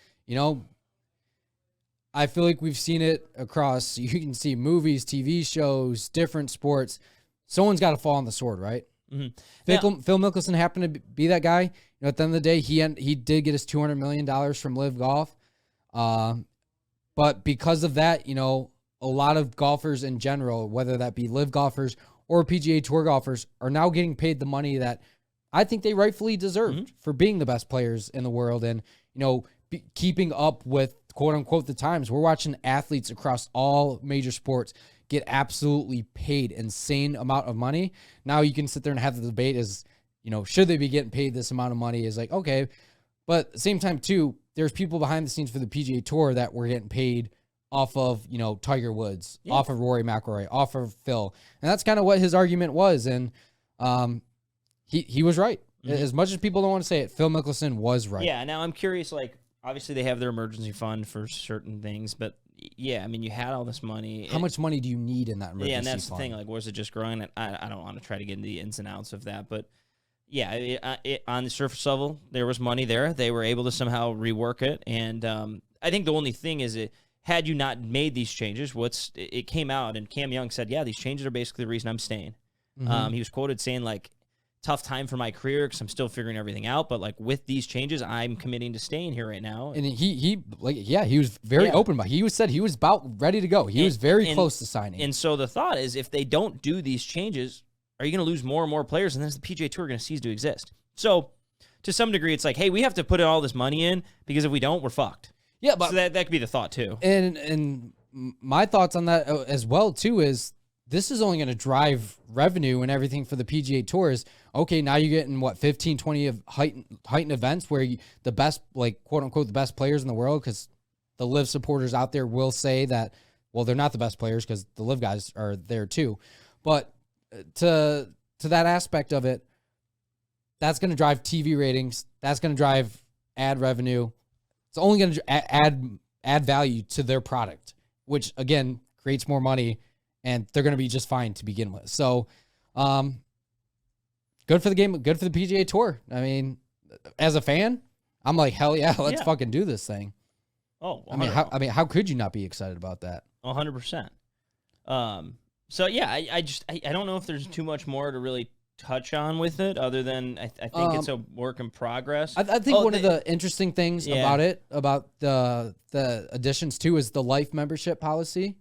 I feel like we've seen it across. You can see movies, TV shows, different sports. Someone's got to fall on the sword, right? Mm-hmm. Phil Mickelson happened to be that guy. At the end of the day, he did get his $200 million from LIV Golf, but because of that, a lot of golfers in general, whether that be LIV golfers or PGA Tour golfers, are now getting paid the money that I think they rightfully deserved for being the best players in the world and, keeping up with, quote unquote, the times. We're watching athletes across all major sports get absolutely paid insane amount of money. Now you can sit there and have the debate is, should they be getting paid this amount of money? Is like, okay. But at the same time, too, there's people behind the scenes for the PGA Tour that were getting paid off of, Tiger Woods, off of Rory McIlroy, off of Phil. And that's kind of what his argument was. And he was right. As much as people don't want to say it, Phil Mickelson was right. Yeah. Now I'm curious. Like, obviously they have their emergency fund for certain things, but yeah, I mean, you had all this money. How much money do you need in that emergency fund? Yeah, and that's the thing. Like, was it just growing? I don't want to try to get into the ins and outs of that, but yeah, on the surface level, there was money there. They were able to somehow rework it, and I think the only thing is, had you not made these changes, it came out, and Cam Young said, yeah, these changes are basically the reason I'm staying. He was quoted saying, like, tough time for my career because I'm still figuring everything out, but like with these changes, I'm committing to staying here right now. And he was very open about it. He said he was about ready to go. He was very close to signing. And so the thought is, if they don't do these changes, are you going to lose more and more players? And then is the PGA Tour going to cease to exist? So to some degree, it's like, hey, we have to put all this money in because if we don't, we're fucked. Yeah, but so that could be the thought too. And my thoughts on that as well too is this is only going to drive revenue and everything for the PGA Tour. Is okay, now you're getting what 15, 20 of heightened events where the best, like quote unquote, the best players in the world, because the LIV supporters out there will say that, well, they're not the best players because the LIV guys are there too. But to that aspect of it, that's going to drive TV ratings. That's going to drive ad revenue. It's only going to add value to their product, which again creates more money, and they're going to be just fine to begin with. So, good for the game. Good for the PGA Tour. I mean, as a fan, I'm like, hell yeah, let's fucking do this thing. Oh, 100%. I mean, how could you not be excited about that? 100%. So yeah, I don't know if there's too much more to really touch on with it, other than I think it's a work in progress. I think one of the interesting things about the additions too is the life membership policy.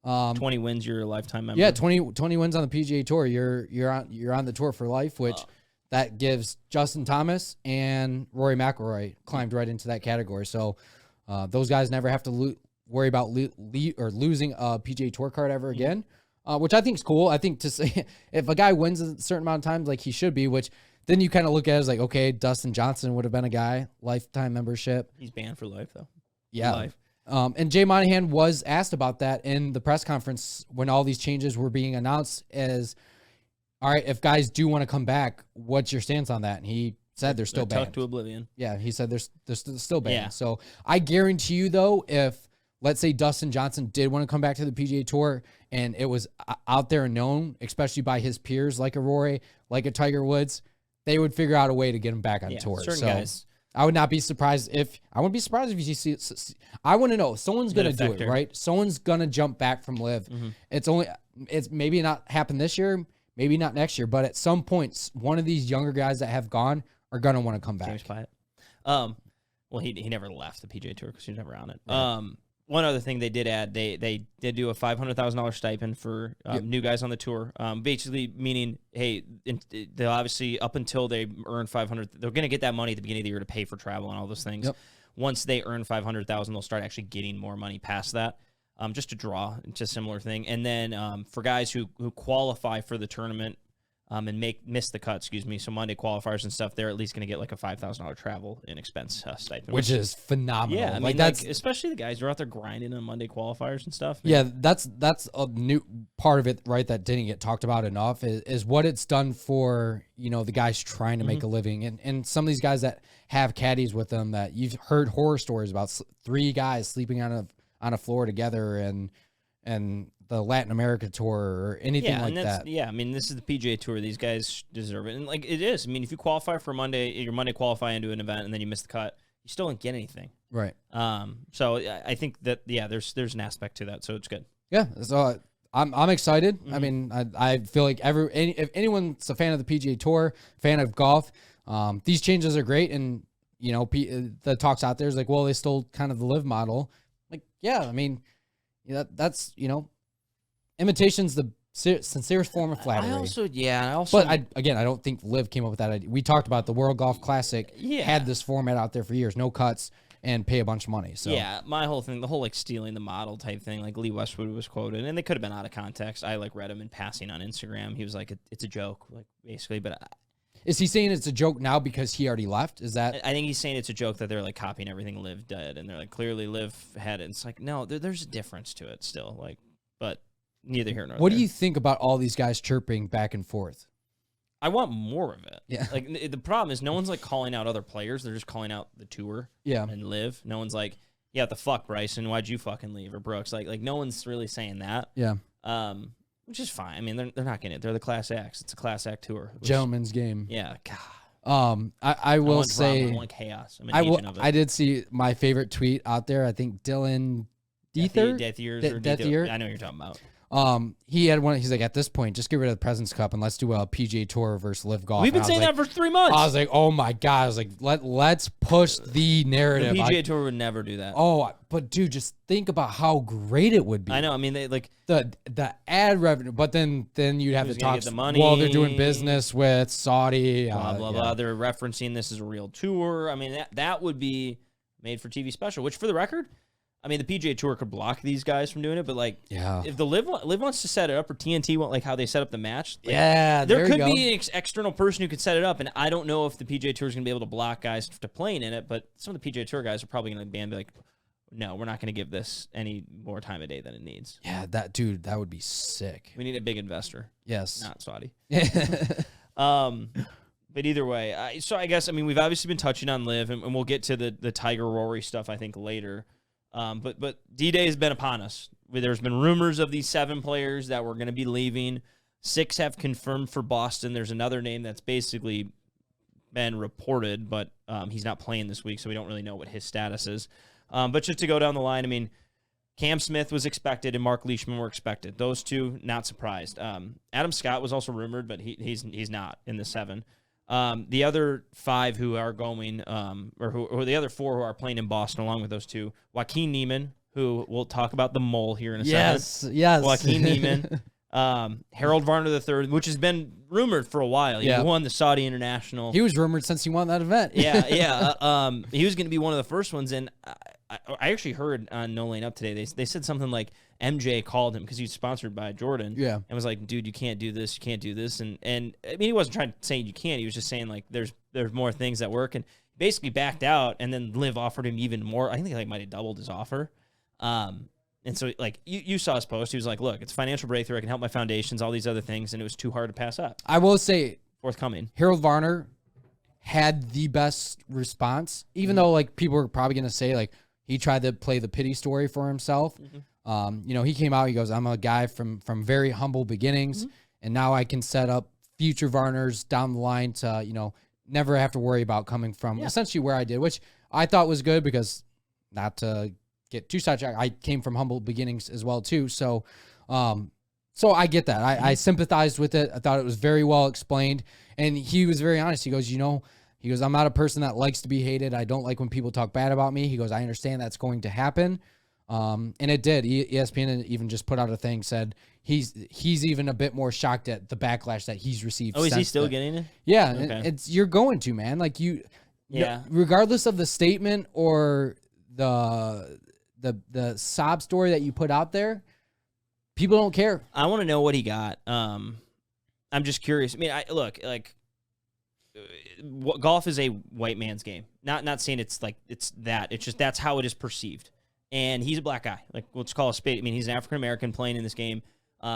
20 wins, you're a lifetime member. Yeah, 20 wins on the PGA Tour. You're on the tour for life, which that gives Justin Thomas and Rory McIlroy climbed right into that category. So those guys never have to worry about losing a PGA Tour card ever again. Which I think is cool. I think to say if a guy wins a certain amount of times, like he should be, which then you kind of look at it as like, okay, Dustin Johnson would have been a guy, lifetime membership. He's banned for life, though. Yeah. Life. And Jay Monahan was asked about that in the press conference when all these changes were being announced as, all right, if guys do want to come back, what's your stance on that? And he said they're still banned. Tucked to oblivion. Yeah, he said they're still banned. Yeah. So I guarantee you, though, if let's say Dustin Johnson did want to come back to the PGA Tour and it was out there and known, especially by his peers like a Rory, like a Tiger Woods, they would figure out a way to get him back on tour. Certain so guys. I would not be surprised if you see. I want to know someone's going to do it, right? Someone's going to jump back from LIV. Mm-hmm. It's maybe not happen this year, maybe not next year, but at some point, one of these younger guys that have gone are going to want to come back. James Pyatt. Well, he never left the PGA Tour because he was never on it. Right. One other thing they did add, they did do a $500,000 stipend for new guys on the tour. Basically meaning, hey, they'll obviously up until they earn $500,000, they're going to get that money at the beginning of the year to pay for travel and all those things. Yep. Once they earn $500,000, they'll start actually getting more money past that, just to draw. It's a similar thing. And then for guys who qualify for the tournament and miss the cut, so Monday qualifiers and stuff, they're at least going to get like a $5,000 travel and expense stipend, which is phenomenal. Yeah, I mean, that's especially the guys who are out there grinding on Monday qualifiers and stuff. Man. Yeah, that's a new part of it, right? That didn't get talked about enough is what it's done for the guys trying to make a living, and some of these guys that have caddies with them that you've heard horror stories about 3 guys sleeping on a floor together and the Latin America tour or anything like that. Yeah, I mean, this is the PGA Tour. These guys deserve it. And, like, it is. I mean, if you qualify for your Monday qualify into an event and then you miss the cut, you still don't get anything. Right. So I think that, there's an aspect to that, so it's good. Yeah, so I'm excited. I mean, I feel like if anyone's a fan of the PGA Tour, fan of golf, these changes are great. And, the talks out there is like, well, they stole kind of the LIV model. Like, yeah, I mean, that's, imitation's the sincerest form of flattery. But I don't think LIV came up with that idea. We talked about the World Golf Classic had this format out there for years, no cuts and pay a bunch of money. So yeah, my whole thing, the whole like stealing the model type thing, like Lee Westwood was quoted, and they could have been out of context. I read him in passing on Instagram. He was like, it's a joke, like basically. But is he saying it's a joke now because he already left? Is that? I think he's saying it's a joke that they're like copying everything LIV did, and they're like clearly LIV had it. And it's like no, there's a difference to it still, like, but. Neither here nor there. What do you think about all these guys chirping back and forth? I want more of it. Yeah. Like the problem is no one's like calling out other players. They're just calling out the tour. Yeah. And LIV. No one's like, yeah, the fuck, Bryson. Why'd you fucking leave? Or Brooks. Like no one's really saying that. Yeah. Which is fine. I mean, they're not getting it. They're the Class Acts. It's a Class Act tour. Gentleman's game. Yeah. God. I will say, I want chaos. I'm an agent of it. I did see my favorite tweet out there. I think Dylan Dethier. I know what you're talking about. He had one. He's like, at this point, just get rid of the President's Cup and let's do a PGA Tour versus LIV Golf. We've been saying that for 3 months. I was like, oh my god. I was like, let's push the narrative. The PGA Tour would never do that. Oh, but dude, just think about how great it would be. I know. I mean, they like the ad revenue, but then you'd have to talk. The money. Well, they're doing business with Saudi. Blah blah blah. They're referencing this as a real tour. I mean, that would be made for TV special. Which, for the record, I mean, the PGA Tour could block these guys from doing it, but like, if the LIV wants to set it up, or TNT want like how they set up the match, like, there could be an external person who could set it up, and I don't know if the PGA Tour is going to be able to block guys to playing in it. But some of the PGA Tour guys are probably going to be like, no, we're not going to give this any more time of day than it needs. Yeah, that would be sick. We need a big investor. Yes, not Saudi. But either way, I guess we've obviously been touching on LIV, and we'll get to the Tiger Rory stuff I think later. But D-Day has been upon us. There's been rumors of these 7 players that were going to be leaving. 6 have confirmed for Boston. There's another name that's basically been reported, but he's not playing this week, so we don't really know what his status is. But just to go down the line, I mean, Cam Smith was expected and Mark Leishman were expected. Those 2, not surprised. Adam Scott was also rumored, but he's not in the 7. The other 5 who are going, or the other 4 who are playing in Boston, along with those 2, Joaquin Niemann, who we'll talk about the mole here in a second. Yes. Joaquin Niemann, Harold Varner III, which has been rumored for a while. He won the Saudi International. He was rumored since he won that event. He was going to be one of the first ones, and I actually heard on No Lane Up today, they said something like MJ called him because he's sponsored by Jordan. Yeah. And was like, dude, you can't do this. You can't do this. And I mean, he wasn't trying to say you can't. He was just saying, like, there's more things that work. And basically backed out, and then LIV offered him even more. I think they might have doubled his offer. And so, like, you saw his post. He was like, look, it's financial breakthrough. I can help my foundations, all these other things. And it was too hard to pass up. I will say, forthcoming. Harold Varner had the best response, even though, like, people were probably going to say, like, he tried to play the pity story for himself. He came out, he goes, I'm a guy from very humble beginnings, and now I can set up future Varners down the line to, never have to worry about coming from essentially where I did, which I thought was good because, not to get too sidetracked, I came from humble beginnings as well too. So I get that. I sympathized with it. I thought it was very well explained, and he was very honest. He goes, I'm not a person that likes to be hated. I don't like when people talk bad about me. He goes, I understand that's going to happen. And it did. ESPN even just put out a thing, said he's even a bit more shocked at the backlash that he's received. Oh, is he still getting it? Yeah. Okay. You're going to, man. Like regardless of the statement or the sob story that you put out there, people don't care. I want to know what he got. I'm just curious. I mean, golf is a white man's game. Not saying it's that. It's just that's how it is perceived. And he's a black guy. Like, let's call a spade. I mean, he's an African American playing in this game.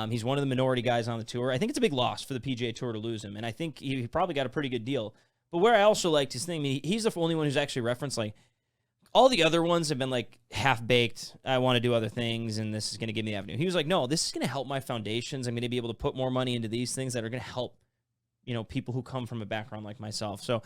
He's one of the minority guys on the tour. I think it's a big loss for the PGA Tour to lose him, and I think he probably got a pretty good deal. But where I also liked his thing, I mean, he's the only one who's actually referenced, like, all the other ones have been like half-baked. I want to do other things, and this is going to give me the avenue. He was like, no, this is going to help my foundations. I'm going to be able to put more money into these things that are going to help, people who come from a background like myself. So,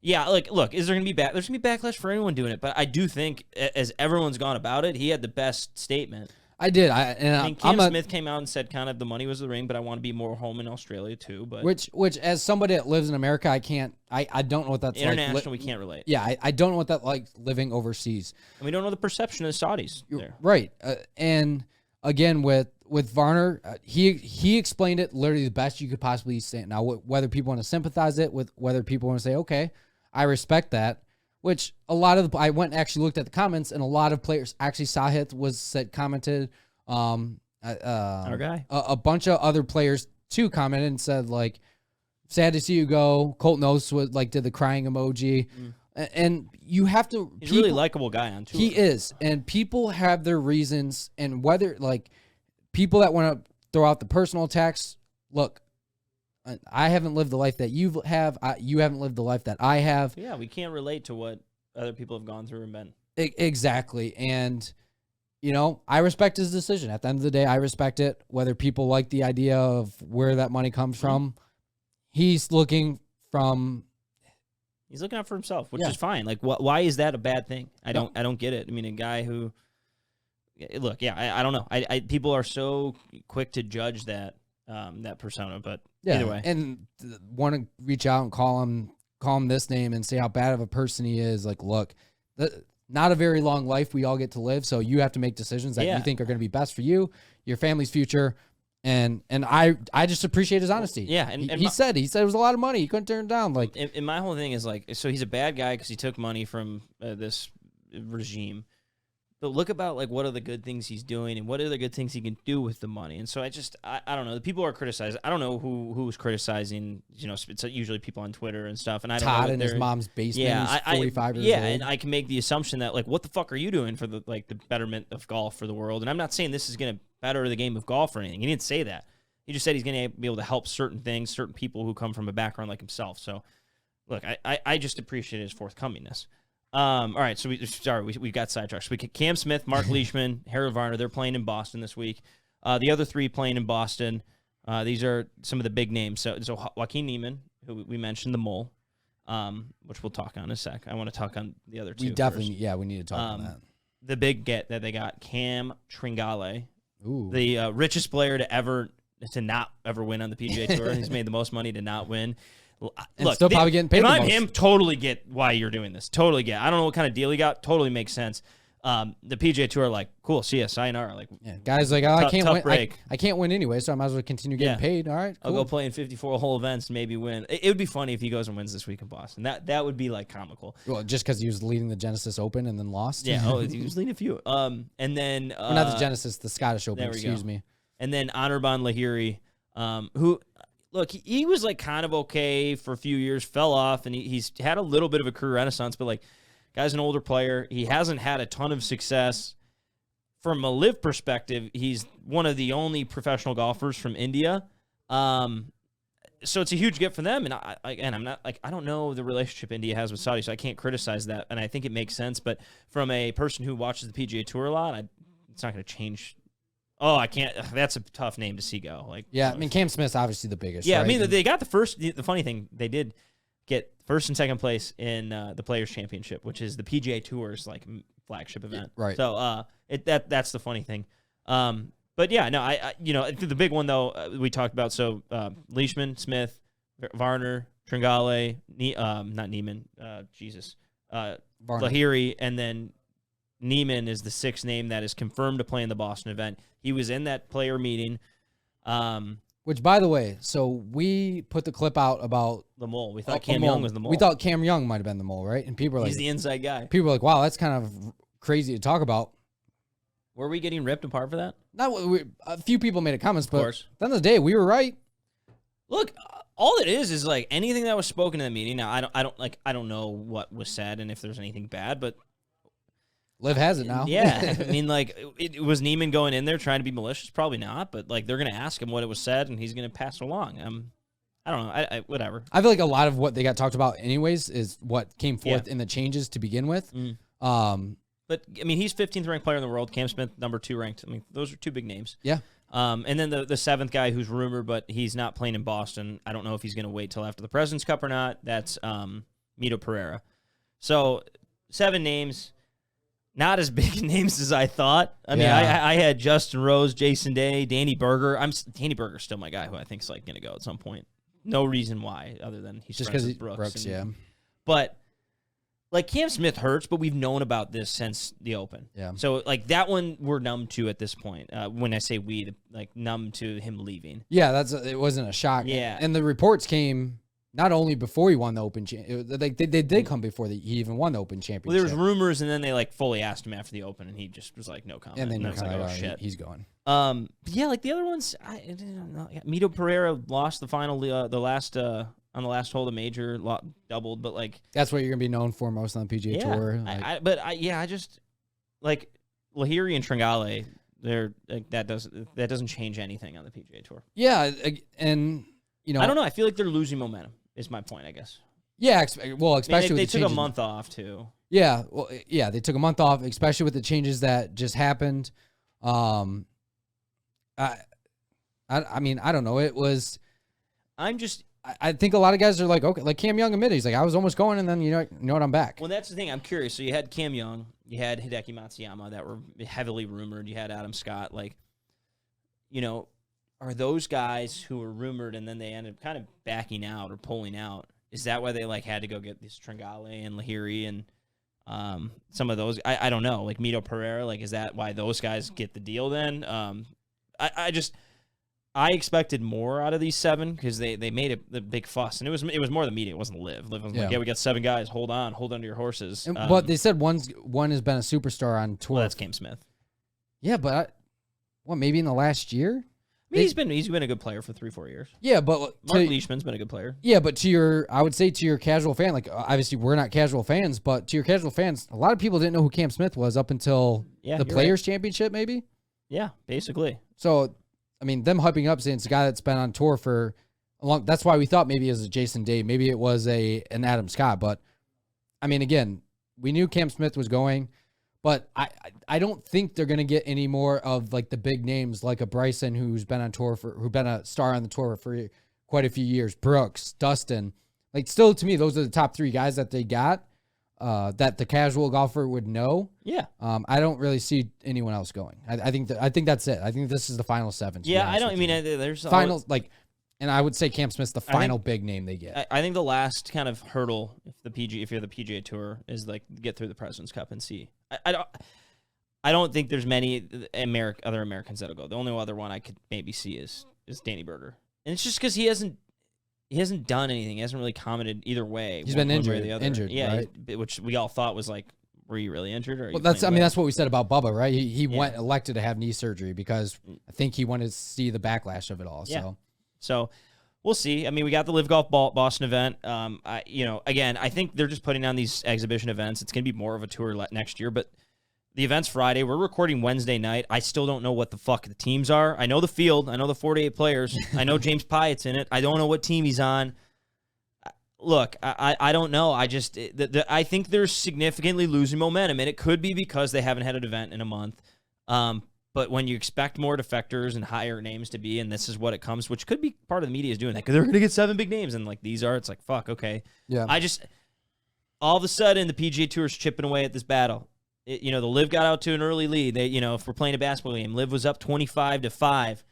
yeah, like, look, is there going to be there's going to be backlash for anyone doing it, but I do think as everyone's gone about it, he had the best statement. I did. I think Cam Smith came out and said kind of the money was the ring, but I want to be more home in Australia too. But which as somebody that lives in America, I don't know what that's international. like. We can't relate. Yeah, I don't know what that's like living overseas. And we don't know the perception of the Saudis there. Right. And again, with Varner, he explained it literally the best you could possibly say. Now, whether people want to sympathize it with, whether people want to say, okay, I respect that. Which a lot of I went and actually looked at the comments, and a lot of players actually Sahith commented. Our guy. A bunch of other players too commented and said, like, sad to see you go. Colton Oates did the crying emoji, and you have to. He's a really likable guy on tour. He is, and people have their reasons, and whether people that want to throw out the personal attacks, look. I haven't lived the life that you have. You haven't lived the life that I have. Yeah, we can't relate to what other people have gone through and been. Exactly. And, I respect his decision. At the end of the day, I respect it. Whether people like the idea of where that money comes from, he's looking out for himself, which is fine. Like, why is that a bad thing? I don't get it. I mean, a guy who, look, I don't know. People are so quick to judge that persona, but either way, and want to reach out and call him this name and say how bad of a person he is. Like, look, not a very long life we all get to live, so you have to make decisions that you think are going to be best for you, your family's future. And I just appreciate his honesty. Yeah, and he said it was a lot of money. He couldn't turn it down. Like, and my whole thing is like, so he's a bad guy because he took money from this regime. But look about like what are the good things he's doing and what are the good things he can do with the money. And so I don't know. The people are criticizing. I don't know who's criticizing. It's usually people on Twitter and stuff. And I don't know. Todd in his mom's basement. Yeah, he's 45 years old. And I can make the assumption that like, what the fuck are you doing for the betterment of golf for the world? And I'm not saying this is going to better the game of golf or anything. He didn't say that. He just said he's going to be able to help certain things, certain people who come from a background like himself. So, look, I just appreciate his forthcomingness. All right, so we got sidetracked. So Cam Smith, Mark Leishman, Harold Varner, they're playing in Boston this week. The other three playing in Boston, these are some of the big names. So Joaquin Niemann, who we mentioned, the mole, which we'll talk on in a sec. I want to talk on the other two. We definitely, we need to talk on that. The big get that they got, Cam Tringale, Ooh. The richest player to not ever win on the PGA Tour. He's made the most money to not win. And look, still probably getting paid. If I'm him, totally get why you're doing this. Totally get. I don't know what kind of deal he got. Totally makes sense. The PGA Tour, like, cool, see ya, sayonara. Like, guys, like, I can't win. I can't win anyway, so I might as well continue getting paid. All right, cool. I'll go play in 54 hole events and maybe win. It would be funny if he goes and wins this week in Boston. That would be like comical. Well, just because he was leading the Genesis Open and then lost. Yeah, he was leading a few. And then not the Genesis, the Scottish Open. Excuse me. And then Anirban Lahiri, who. Look, he was like kind of okay for a few years, fell off, and he's had a little bit of a career renaissance, but like, guy's an older player. He hasn't had a ton of success. From a LIV perspective, he's one of the only professional golfers from India. So it's a huge get for them. And I'm not like, I don't know the relationship India has with Saudi, so I can't criticize that. And I think it makes sense. But from a person who watches the PGA Tour a lot, it's not going to change. Oh, I can't. That's a tough name to see go. Like, yeah, I mean, Cam Smith's obviously the biggest. Yeah, right? I mean, they got the first. The funny thing, they did get first and second place in the Players Championship, which is the PGA Tour's like flagship event. Right. So, that's the funny thing. But yeah, no, I the big one though we talked about. So Leishman, Smith, Varner, Tringale, not Neiman, Lahiri, and then Niemann is the sixth name that is confirmed to play in the Boston event. He was in that player meeting. Which, by the way, so we put the clip out about the mole. We thought Cam Young was the mole. We thought Cam Young might have been the mole, right? And people were like, he's the inside guy. People were like, wow, that's kind of crazy to talk about. Were we getting ripped apart for that? A few people made comments, but at the end of the day, we were right. Look, all it is like anything that was spoken in the meeting. Now, I don't know what was said and if there's anything bad, but LIV has it now. Yeah. I mean, like, it was Niemann going in there trying to be malicious? Probably not, but, like, they're going to ask him what it was said, and he's going to pass it along. I don't know. Whatever. I feel like a lot of what they got talked about anyways is what came forth in the changes to begin with. But, I mean, he's 15th ranked player in the world. Cam Smith, number 2 ranked. I mean, those are two big names. Yeah. And then the seventh guy who's rumored, but he's not playing in Boston. I don't know if he's going to wait till after the President's Cup or not. That's Mito Pereira. So, 7 names. Not as big names as I thought. I mean, I had Justin Rose, Jason Day, Danny Berger. Danny Berger's still my guy who I think is like going to go at some point. No reason why other than he's just because he's Brooks. But like Cam Smith hurts, but we've known about this since the Open. Yeah. So like that one we're numb to at this point. When I say we, like numb to him leaving. Yeah, it wasn't a shock. Yeah. And the reports came not only before he won the Open, they did come before he even won the Open Championship. Well, there was rumors, and then they like fully asked him after the Open, and he just was like, no comment. And then I was like, oh shit, he's going. Yeah, like the other ones, I don't know. Mito Pereira lost the final, the last on the last hole of the major, doubled, but like that's what you're gonna be known for most on the PGA Tour. Like, I just like Lahiri and Tringale. They're like, that doesn't change anything on the PGA Tour. Yeah, and. I don't know. I feel like they're losing momentum. Is my point, I guess. Yeah, especially they with the took a month off too. Yeah, they took a month off, especially with the changes that just happened. I mean, I don't know. It was. I think a lot of guys are like, okay, like Cam Young admitted, he's like, I was almost going, and then you know what, I'm back. Well, that's the thing. I'm curious. So you had Cam Young, you had Hideki Matsuyama that were heavily rumored. You had Adam Scott. Like, are those guys who were rumored and then they ended up kind of backing out or pulling out? Is that why they had to go get these Tringale and Lahiri and some of those? I don't know. Like Mito Pereira. Like, is that why those guys get the deal then? I expected more out of these 7 because they made a big fuss, and it was more the media. It wasn't LIV. LIV was like, we got 7 guys. Hold on to your horses. But they said one has been a superstar on tour. Well, that's Cam Smith. Yeah, but maybe in the last year? I mean, he's been a good player for 3-4 years. Yeah, but Mark Leishman's been a good player. Yeah, but I would say to your casual fan, like obviously we're not casual fans, but to your casual fans, a lot of people didn't know who Cam Smith was up until the Players Championship, maybe. Yeah, basically. So, I mean, them hyping up saying it's a guy that's been on tour for a long. That's why we thought maybe it was a Jason Day, maybe it was an Adam Scott. But I mean, again, we knew Cam Smith was going. But I don't think they're gonna get any more of like the big names like a Bryson who's been on tour who's been a star on the tour for quite a few years. Brooks, Dustin, like still to me those are the top 3 guys that they got that the casual golfer would know. Yeah. I don't really see anyone else going. I think that's it. I think this is the final 7. Yeah, I don't. I mean, there's finals and I would say Cam Smith's the final big name they get. I think the last kind of hurdle if you're the PGA Tour is like get through the President's Cup and see. I don't think there's many other Americans that'll go. The only other one I could maybe see is Danny Berger, and it's just because he hasn't done anything. He hasn't really commented either way. He's been injured. Yeah, right? which we all thought was like, were you really injured? Or that's what we said about Bubba, right? He went elected to have knee surgery because I think he wanted to see the backlash of it all. So we'll see. I mean, we got the LIV Golf Boston event. Again, I think they're just putting on these exhibition events. It's going to be more of a tour next year, but the event's Friday. We're recording Wednesday night. I still don't know what the fuck the teams are. I know the field. I know the 48 players. I know James Pyatt's in it. I don't know what team he's on. Look, I don't know. I think they're significantly losing momentum, and it could be because they haven't had an event in a month. But when you expect more defectors and higher names to be, and this is what it comes, which could be part of the media is doing that because they're going to get 7 big names, and like these are, it's like fuck, okay. Yeah. All of a sudden the PGA Tour is chipping away at this battle. The LIV got out to an early lead. They, if we're playing a basketball game, LIV was up 25-5,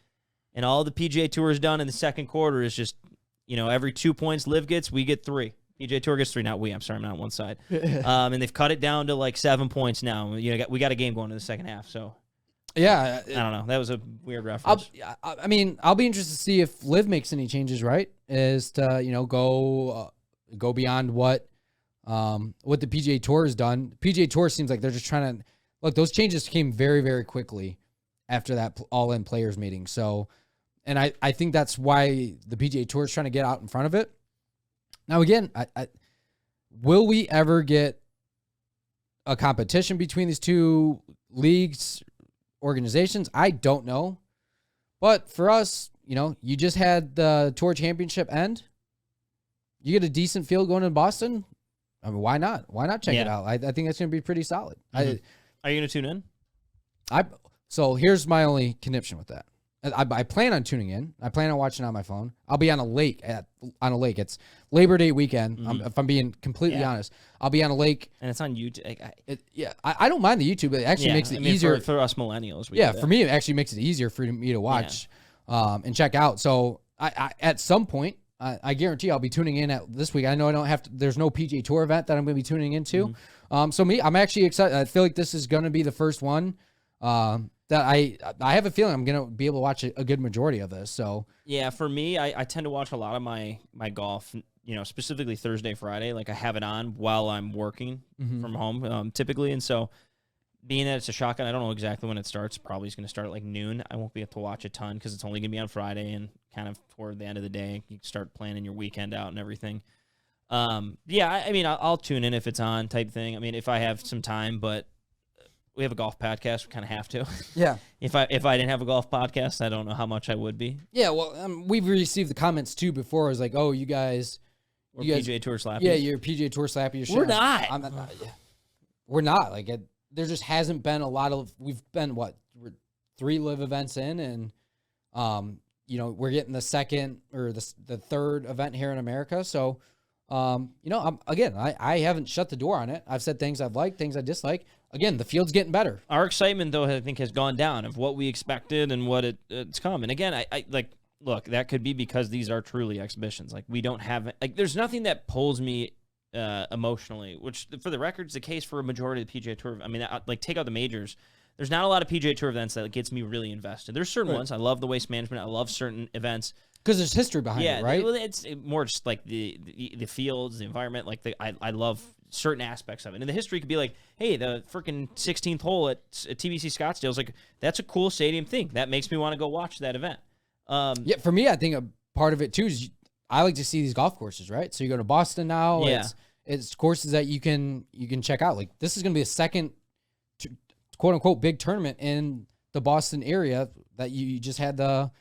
and all the PGA Tour has done in the second quarter is just, every 2 points LIV gets, we get 3. PGA Tour gets 3. Not we. I'm sorry, I'm not on one side. And they've cut it down to like 7 points now. We got a game going in the second half, so. Yeah, I don't know. That was a weird reference. I mean, I'll be interested to see if LIV makes any changes. Right, is to go beyond what the PGA Tour has done. The PGA Tour seems like they're just trying to look. Those changes came very, very quickly after that all-in players meeting. So, and I think that's why the PGA Tour is trying to get out in front of it. Now, again, will we ever get a competition between these two leagues? Organizations, I don't know, but for us, you just had the tour championship end. You get a decent field going in Boston. I mean, why not? Why not check it out? I think that's going to be pretty solid. Mm-hmm. Are you going to tune in? So here's my only conniption with that. I plan on tuning in. I plan on watching on my phone. I'll be on a lake. It's Labor Day weekend. Mm-hmm. If I'm being completely honest, I'll be on a lake, and it's on YouTube. I don't mind the YouTube. It actually makes it easier for us millennials. For me, it actually makes it easier for me to watch and check out. So I at some point, I guarantee I'll be tuning in at this week. I know I don't have to. There's no PGA Tour event that I'm going to be tuning into. Mm-hmm. I'm actually excited. I feel like this is going to be the first one. That I have a feeling I'm going to be able to watch a good majority of this. So yeah, for me, I tend to watch a lot of my golf, specifically Thursday, Friday. Like I have it on while I'm working from home, typically. And so being that it's a shotgun, I don't know exactly when it starts. Probably it's going to start at like noon. I won't be able to watch a ton because it's only going to be on Friday and kind of toward the end of the day, you start planning your weekend out and everything. I mean, I'll tune in if it's on type thing. I mean, if I have some time, but we have a golf podcast. We kind of have to. Yeah. If I didn't have a golf podcast, I don't know how much I would be. Yeah, well, we've received the comments too before. It was like, oh, you guys, PGA Tour slappies. Yeah, you're PGA Tour slappy. We're not. I'm not. Yeah. We're not. Like, there just hasn't been a lot of. We've been we're 3 live events in, and we're getting the second or the third event here in America. So, I haven't shut the door on it. I've said things I've liked, things I dislike. Again, the field's getting better. Our excitement, though, I think has gone down of what we expected and what it's come. And again, I look, that could be because these are truly exhibitions. Like, we don't have there's nothing that pulls me emotionally, which for the record is the case for a majority of the PGA Tour. I mean, take out the majors. There's not a lot of PGA Tour events that gets me really invested. There's certain ones. I love the Waste Management. I love certain events. Because there's history behind it, right? Well, it's more just like the fields, the environment. Like I love certain aspects of it. And the history could be like, hey, the freaking 16th hole at TBC Scottsdale is like, that's a cool stadium thing. That makes me want to go watch that event. For me, I think a part of it too is I like to see these golf courses, right? So you go to Boston now. Yeah. It's courses that you can check out. Like, this is going to be a second, quote unquote, big tournament in the Boston area that you just had the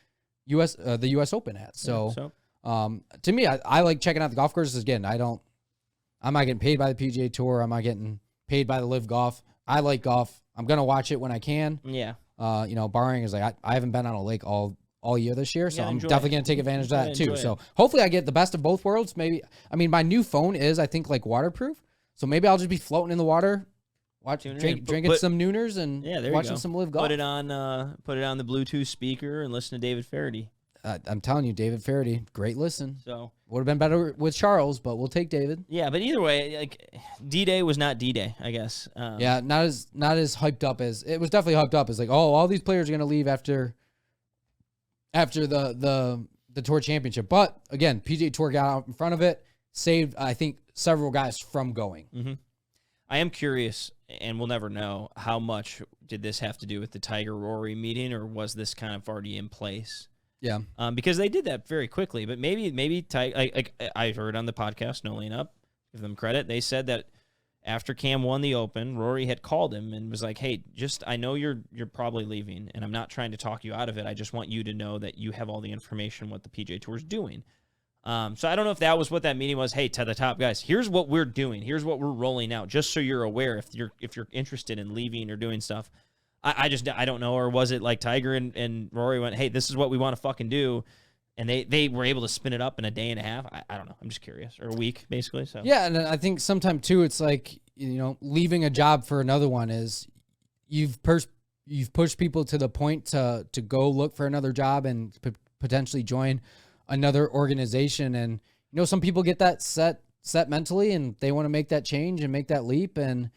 U.S. Open at. So, to me, I like checking out the golf courses. Again, I'm not getting paid by the PGA Tour. I'm not getting paid by the LIV Golf. I like golf. I'm gonna watch it when I can. Yeah. Barring is like I haven't been on a lake all year this year, so I'm enjoy definitely it. gonna take advantage of that too. Enjoy So it. hopefully I get the best of both worlds. Maybe my new phone is, I think, like waterproof. So maybe I'll just be floating in the water, drinking some Nooners and watching some LIV Golf. Put it on the Bluetooth speaker and listen to David Ferry. I'm telling you, David Ferry, great listen. So would have been better with Charles, but we'll take David. Yeah, but either way, like, D-Day was not D-Day, I guess. Yeah, not as hyped up as it was. Definitely hyped up as like, oh, all these players are gonna leave after the Tour Championship. But again, PGA Tour got out in front of it, saved I think several guys from going. Mm-hmm. I am curious, and we'll never know, how much did this have to do with the Tiger Rory meeting, or was this kind of already in place? Yeah, because they did that very quickly. But maybe I heard on the podcast, No Lane Up, give them credit. They said that after Cam won the Open, Rory had called him and was like, "Hey, I know you're probably leaving, and I'm not trying to talk you out of it. I just want you to know that you have all the information what the PGA Tour is doing." So I don't know if that was what that meeting was. Hey, to the top guys, here's what we're doing. Here's what we're rolling out, just so you're aware if you're interested in leaving or doing stuff. I don't know. Or was it like Tiger and Rory went, hey, this is what we want to fucking do, and they were able to spin it up in a day and a half? I don't know. I'm just curious. Or a week, basically. So yeah, and I think sometimes too, it's like, leaving a job for another one is you've pushed people to the point to go look for another job and potentially join another organization. And some people get that set mentally, and they want to make that change and make that leap. And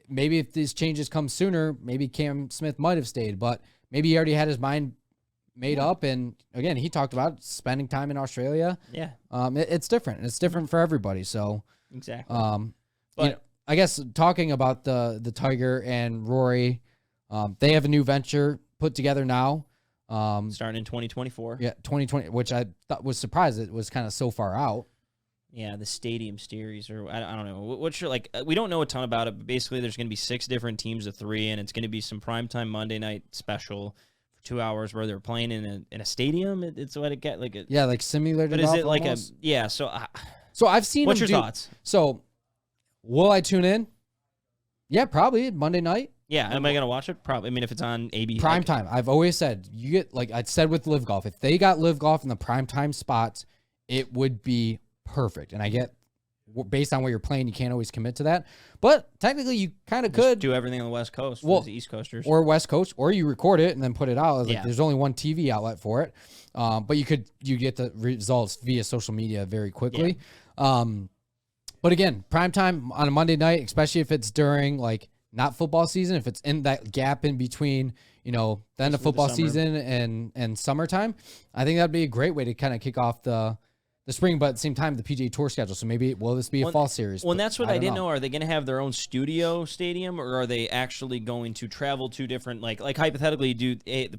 maybe if these changes come sooner, maybe Cam Smith might have stayed, but maybe he already had his mind made up. And again, he talked about spending time in Australia. Yeah. It's different. It's different for everybody. So exactly. But I guess talking about the Tiger and Rory, they have a new venture put together now. Starting in 2024. Yeah, 2020, which I thought was surprised it was kind of so far out. Yeah, the Stadium Series, or I don't know. What's your, we don't know a ton about it, but basically there's going to be 6 different teams of 3, and it's going to be some primetime Monday night special for 2 hours where they're playing in a stadium. It's what it get like. Yeah, like simulated. But is it like almost? So I've seen. What's your thoughts? So, will I tune in? Yeah, probably Monday night. Yeah, am I going to watch it? Probably. I mean, if it's on ABC. Prime time. I've always said, you get, like I said with LIV Golf, if they got LIV Golf in the prime time spots, it would be perfect. And I get, based on where you're playing, you can't always commit to that. But technically, you kind of could do everything on the West Coast for the East Coasters. Or West Coast, or you record it and then put it out. Yeah. There's only one TV outlet for it. But you get the results via social media very quickly. Yeah. But again, prime time on a Monday night, especially if it's during not football season, if it's in that gap in between, then the football season and summertime, I think that'd be a great way to kind of kick off the spring, but at the same time, the PGA Tour schedule. So maybe, will this be a fall series? Well, and that's what I didn't know. Are they going to have their own studio stadium, or are they actually going to travel to different, like hypothetically,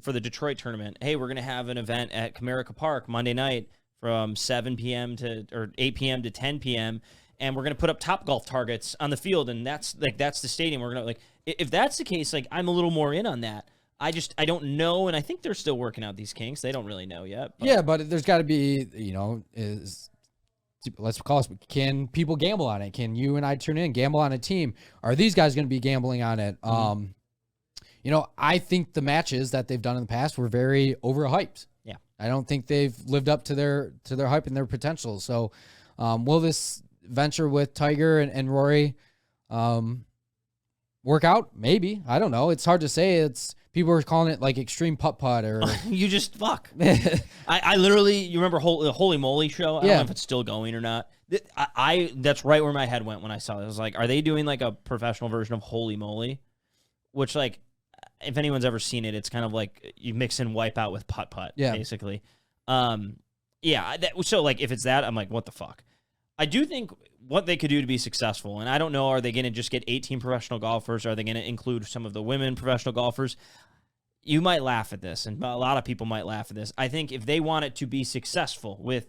for the Detroit tournament, hey, we're going to have an event at Comerica Park Monday night from 7 p.m. or 8 p.m. to 10 p.m., and we're going to put up Top Golf targets on the field, and that's the stadium. We're going to, like, if that's the case, like, I'm a little more in on that. I don't know, and I think they're still working out these kinks. They don't really know yet. But. Yeah, but there's got to be, let's call us, can people gamble on it? Can you and I turn in, gamble on a team? Are these guys going to be gambling on it? I think the matches that they've done in the past were very overhyped. Yeah. I don't think they've lived up to their hype and their potential. So will this venture with Tiger and Rory work out? Maybe. I don't know. It's hard to say. People are calling it like extreme putt or you just fuck. I literally, you remember the Holy Moly show? I don't know if it's still going or not. That's right where my head went when I saw it. I was like, are they doing like a professional version of Holy Moly? Which, like, if anyone's ever seen it, it's kind of like you mix in Wipeout with putt, basically. So like if it's that, I'm like, what the fuck? I do think what they could do to be successful, and I don't know, are they going to just get 18 professional golfers? Are they going to include some of the women professional golfers? You might laugh at this, and a lot of people might laugh at this. I think if they want it to be successful with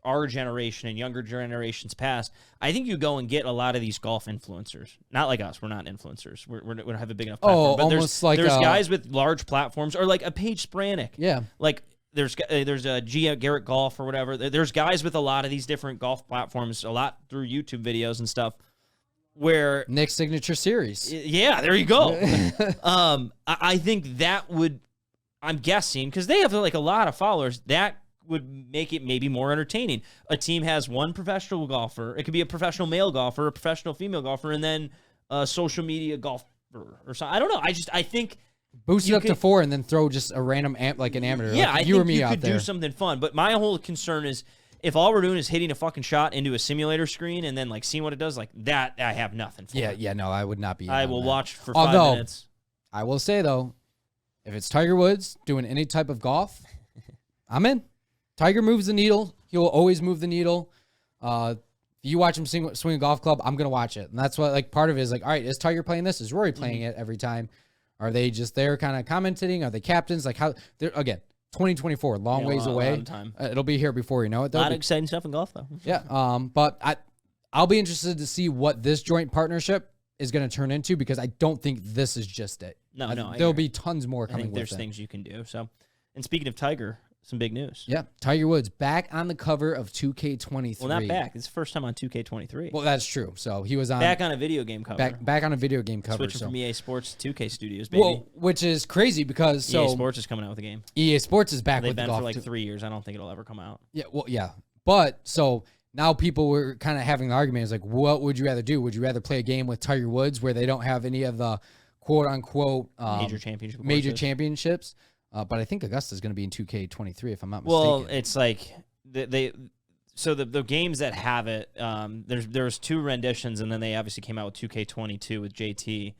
our generation and younger generations past, I think you go and get a lot of these golf influencers. Not like us. We're not influencers. We don't have a big enough platform. But almost there's guys with large platforms, or like a Paige Spranik. Yeah. Like there's a Garrett Golf or whatever. There's guys with a lot of these different golf platforms, a lot through YouTube videos and stuff, where Nick's signature series. Yeah, there you go. I think that would, I'm guessing, because they have like a lot of followers, that would make it maybe more entertaining. A team has one professional golfer. It could be a professional male golfer, a professional female golfer, and then a social media golfer or something. I don't know. I think boost it up to 4 and then throw just a random like an amateur. Yeah, like I you think or me you out could there. do something fun. But my whole concern is if all we're doing is hitting a fucking shot into a simulator screen and then like seeing what it does, like that, I have nothing for. Yeah, no, I would not be. I will watch for Although, 5 minutes. I will say though, if it's Tiger Woods doing any type of golf, I'm in. Tiger moves the needle. He'll always move the needle. If you watch him swing a golf club, I'm going to watch it. And that's what, like, part of it is like, all right, is Tiger playing this? Is Rory playing it every time? Are they just there kind of commentating? Are they captains? Like, how, again, 2024, long ways away. A lot of time. It'll be here before you know it. A lot of exciting stuff in golf, though. Yeah. But I'll be interested to see what this joint partnership is going to turn into, because I don't think this is just it. No, there'll be tons more coming. I think there's things you can do. So, and speaking of Tiger, some big news. Yeah, Tiger Woods back on the cover of 2K23. Well, not back. It's the first time on 2K23. Well, that's true. So he was on back on a video game cover. Back on a video game cover. Switching from EA Sports to 2K Studios, baby. Well, which is crazy because EA Sports is coming out with a game. EA Sports is back with the golf. They've been for like 3 years. I don't think it'll ever come out. Yeah, well, yeah. But so now people were kind of having the argument is like, what would you rather do? Would you rather play a game with Tiger Woods where they don't have any of the quote unquote major championships? But I think Augusta's going to be in 2K23 if I'm not mistaken. Well, it's like the games that have it, there's 2 renditions, and then they obviously came out with 2K22 with JT.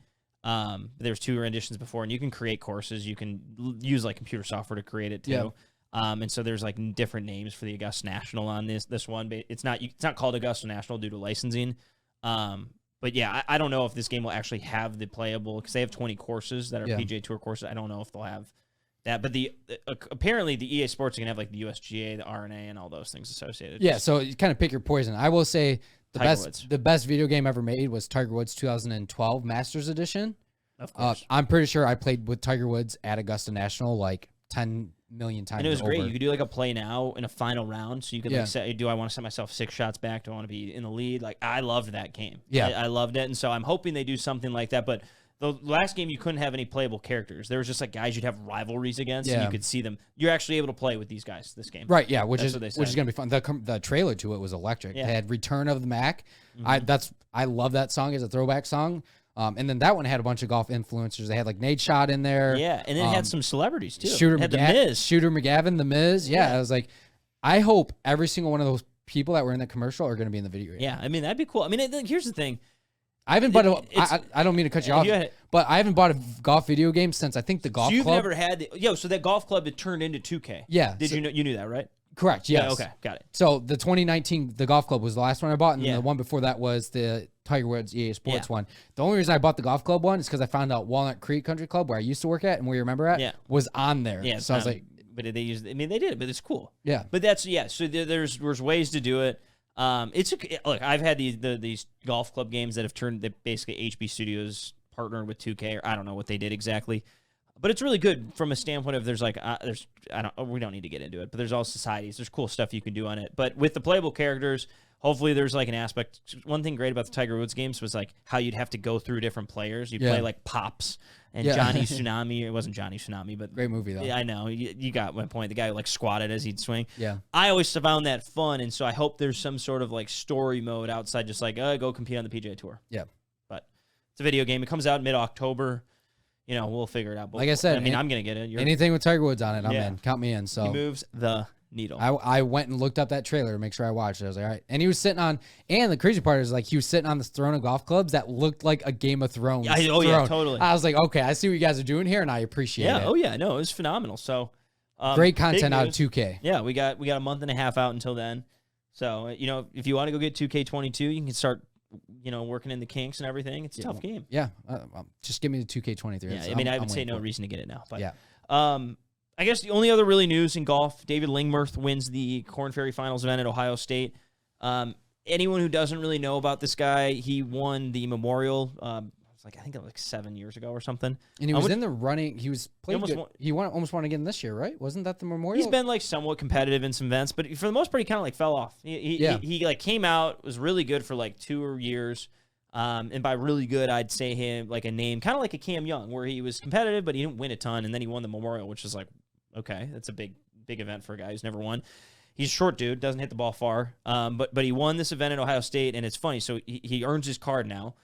There's 2 renditions before, and you can create courses. You can use like computer software to create it too. Yeah. And so there's like different names for the Augusta National on this one. But it's not called Augusta National due to licensing. But yeah, I don't know if this game will actually have the playable, because they have 20 courses that are PGA Tour courses. I don't know if they'll have that, but apparently the EA Sports are gonna have like the USGA, the RNA, and all those things associated. Yeah, so you kind of pick your poison. I will say the best video game ever made was Tiger Woods 2012 Masters Edition. Of course, I'm pretty sure I played with Tiger Woods at Augusta National like 10 million times. And it was great. over. You could do like a play now in a final round, so you could like say, do I want to set myself 6 shots back? Do I want to be in the lead? Like, I loved that game. Yeah, I loved it, and so I'm hoping they do something like that, but. The last game, you couldn't have any playable characters. There was just like guys you'd have rivalries against, and you could see them. You're actually able to play with these guys this game, right? Yeah, which is going to be fun. The trailer to it was electric. Yeah. They had Return of the Mac. I love that song as a throwback song. And then that one had a bunch of golf influencers. They had like Nate Shot in there. Yeah, and then it had some celebrities too. Shooter McGavin, The Miz. Yeah, Yeah. I was like, I hope every single one of those people that were in that commercial are going to be in the video game. Yeah, I mean that'd be cool. I mean, here's the thing. I haven't bought I don't mean to cut you off, but I haven't bought a golf video game since I think the golf club. So you've never had so that golf club had turned into 2K. Yeah. Did you know? You knew that, right? Correct. Yes. Yeah, okay, got it. So the 2019 the golf club was the last one I bought, and Yeah. the one before that was the Tiger Woods EA Sports one. The only reason I bought the golf club one is because I found out Walnut Creek Country Club, where I used to work at and where you remember at, was on there. Yeah. So I was like, but they used. I mean, they did it, but it's cool. Yeah. But that's So there's ways to do it. Look, I've had these golf club games that have turned that basically HB Studios partnered with 2K, or I don't know what they did exactly, but it's really good from a standpoint of we don't need to get into it, but there's all societies, there's cool stuff you can do on it, but with the playable characters, hopefully there's like an aspect. One thing great about the Tiger Woods games was like how you'd have to go through different players. You'd play like Pops and Johnny Tsunami. It wasn't Johnny Tsunami, but great movie though. Yeah, I know. You got my point. The guy who like squatted as he'd swing. Yeah. I always found that fun, and so I hope there's some sort of like story mode outside just like go compete on the PGA Tour. Yeah. But it's a video game. It comes out mid-October. We'll figure it out. But like I said, I'm going to get it. Anything with Tiger Woods on it, I'm in. Count me in. So he moves the needle. I went and looked up that trailer to make sure I watched it. I was like, all right. And he was sitting on, and the crazy part is like he was sitting on this throne of golf clubs that looked like a Game of Thrones. Yeah, totally. I was like, okay, I see what you guys are doing here, and I appreciate it. Yeah, no, it was phenomenal. So great content out of 2K. Yeah, we got a month and a half out until then. So if you want to go get 2K22, you can start working in the kinks and everything. It's a tough game. Yeah, just give me the 2K23. Yeah, I would say no reason to get it now. But yeah. I guess the only other really news in golf, David Lingmurth wins the Korn Ferry Finals event at Ohio State. Anyone who doesn't really know about this guy, he won the Memorial. I think it was like 7 years ago or something. And he was in the running. He was playing good. He almost won again this year, right? Wasn't that the Memorial? He's been like somewhat competitive in some events, but for the most part, he kind of like fell off. He like came out, was really good for like 2 years. And by really good, I'd say him like a name, kind of like a Cam Young, where he was competitive, but he didn't win a ton. And then he won the Memorial, which is like, okay, that's a big event for a guy who's never won. He's a short dude, doesn't hit the ball far. But he won this event at Ohio State, and it's funny. So he earns his card now.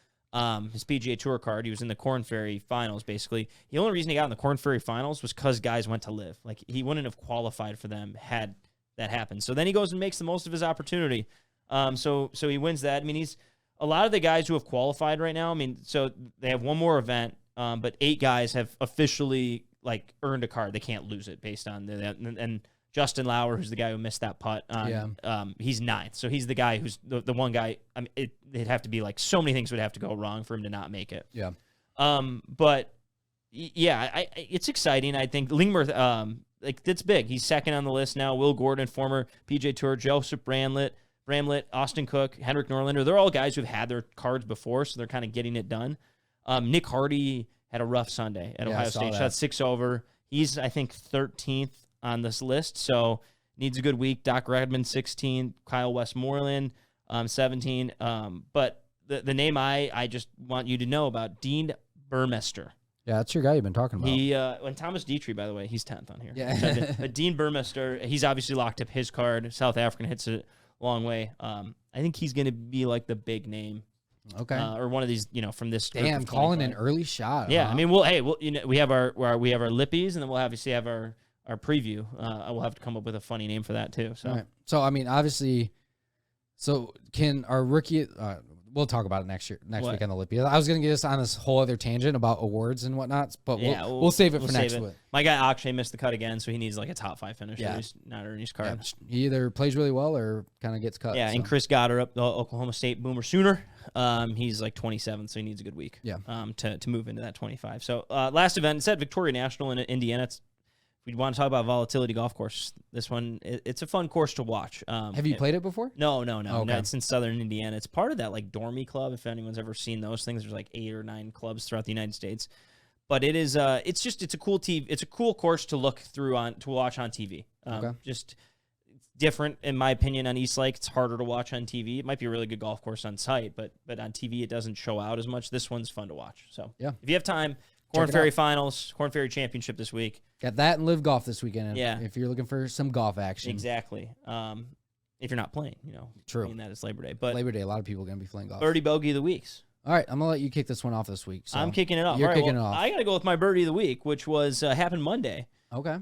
His PGA Tour card. He was in the Korn Ferry Finals, basically. The only reason he got in the Korn Ferry Finals was because guys went to LIV. Like, he wouldn't have qualified for them had that happened. So then he goes and makes the most of his opportunity. So he wins that. I mean, he's a lot of the guys who have qualified right now. I mean, so they have one more event, but 8 guys have officially like earned a card. They can't lose it based on that. And Justin Lauer, who's the guy who missed that putt, he's 9th. So he's the guy who's the one guy. I mean, it'd have to be like so many things would have to go wrong for him to not make it. Yeah. But yeah, it's exciting. I think Lingmurth, that's big. He's second on the list now. Will Gordon, former PGA Tour, Joseph Bramlett, Austin Cook, Henrik Norlander. They're all guys who've had their cards before, so they're kind of getting it done. Nick Hardy had a rough Sunday at Ohio State. Shot 6 over. He's, I think, 13th on this list, so needs a good week. Doc Redman, 16th. Kyle Westmoreland, 17. But the name I just want you to know about, Dean Burmester. Yeah, that's your guy you've been talking about. And Thomas Dietrich, by the way, he's 10th on here. Yeah. But Dean Burmester, he's obviously locked up his card. South African hits it a long way. I think he's going to be like the big name. Okay. Or one of these, from this. Damn, calling an early shot. Yeah, huh? I mean, we have our Lippies, and then we'll obviously have our preview. I will have to come up with a funny name for that too. So, right. So I mean, obviously, can our rookie? We'll talk about it next week on the Lippy. I was going to get us on this whole other tangent about awards and whatnot, but we'll save it for next week. My guy Akshay missed the cut again, so he needs like a top 5 finish. Yeah. He's not earning his card. Yeah. He either plays really well or kind of gets cut. Yeah, and Chris Goddard, the Oklahoma State Boomer Sooner. He's like 27th, so he needs a good week. Yeah. To move into that 25. So last event, it's at Victoria National in Indiana. If we want to talk about volatility golf course, this one, it's a fun course to watch. Have you played it before? No. Okay. No, it's in Southern Indiana. It's part of that like Dormy Club. If anyone's ever seen those things, there's like 8 or 9 clubs throughout the United States. But it is, it's a cool it's a cool course to look through to watch on TV. Just different in my opinion on East Lake. It's harder to watch on TV. It might be a really good golf course on site, but on TV it doesn't show out as much. This one's fun to watch. So yeah, if you have time. Korn Ferry Finals, Korn Ferry Championship this week. Got that and LIV Golf this weekend. Yeah. If you're looking for some golf action. Exactly. If you're not playing, True. I mean, that is Labor Day. But Labor Day, a lot of people are going to be playing golf. Birdie Bogey of the weeks. All right, I'm going to let you kick this one off this week. So I'm kicking it off. You're kicking it off. I got to go with my Birdie of the week, which was happened Monday. Okay.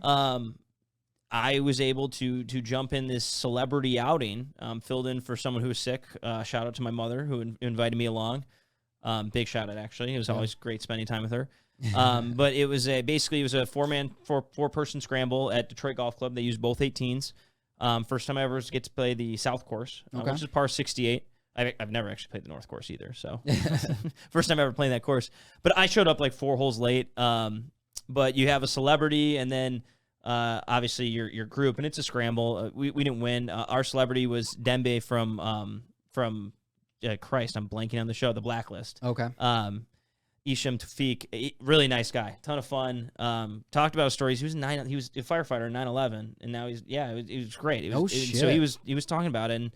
I was able to jump in this celebrity outing, filled in for someone who was sick. Shout out to my mother who invited me along. Big shout out, actually. It was always great spending time with her. But it was basically a four-person scramble at Detroit Golf Club. They used both 18s. First time I ever get to play the South Course, which is par 68. I've never actually played the North Course either, so first time ever playing that course. But I showed up like 4 holes late. But you have a celebrity, and then obviously your group, and it's a scramble. We didn't win. Our celebrity was Dembe from Christ, I'm blanking on the show, The Blacklist. Okay. Isham Tawfiq, really nice guy, ton of fun. Talked about his stories. He was a firefighter in 9/11, and now it was great. Shit. So he was talking about it,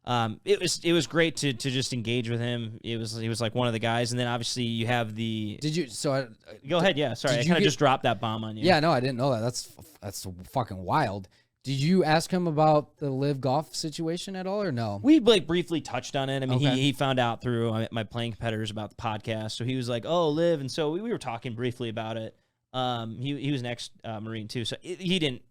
and it was great to just engage with him. He was like one of the guys, and then obviously you have the. Did you? So go ahead. Yeah, sorry, I kind of just dropped that bomb on you. Yeah, no, I didn't know that. That's fucking wild. Did you ask him about the LIV Golf situation at all, or no? We briefly touched on it. I mean, Okay. he found out through my playing competitors about the podcast, so he was like, "Oh, LIV," and so we were talking briefly about it. He was an ex-Marine too, so he didn't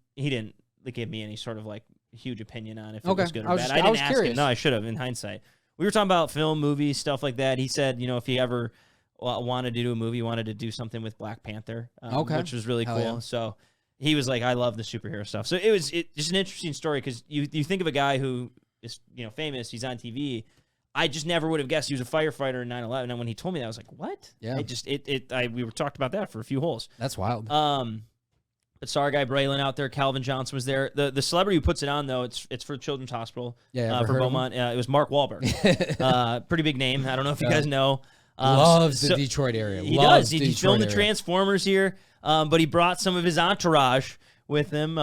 give me any sort of like huge opinion on if it was good or bad. I didn't ask him. No, I should have in hindsight. We were talking about film, movies, stuff like that. He said, if he ever wanted to do a movie, wanted to do something with Black Panther, which was really cool. Yeah. So. He was like, I love the superhero stuff. So it was just an interesting story because you think of a guy who is famous, he's on TV. I just never would have guessed he was a firefighter in 9/11. And when he told me that, I was like, what? Yeah. We were talked about that for a few holes. That's wild. But Star Guy Braylon out there, Calvin Johnson was there. The celebrity who puts it on though, it's for Children's Hospital. Yeah, for Beaumont. It was Mark Wahlberg. Pretty big name. I don't know if you guys know. Loves the Detroit area. He does. He filmed the Transformers here. But he brought some of his entourage with him.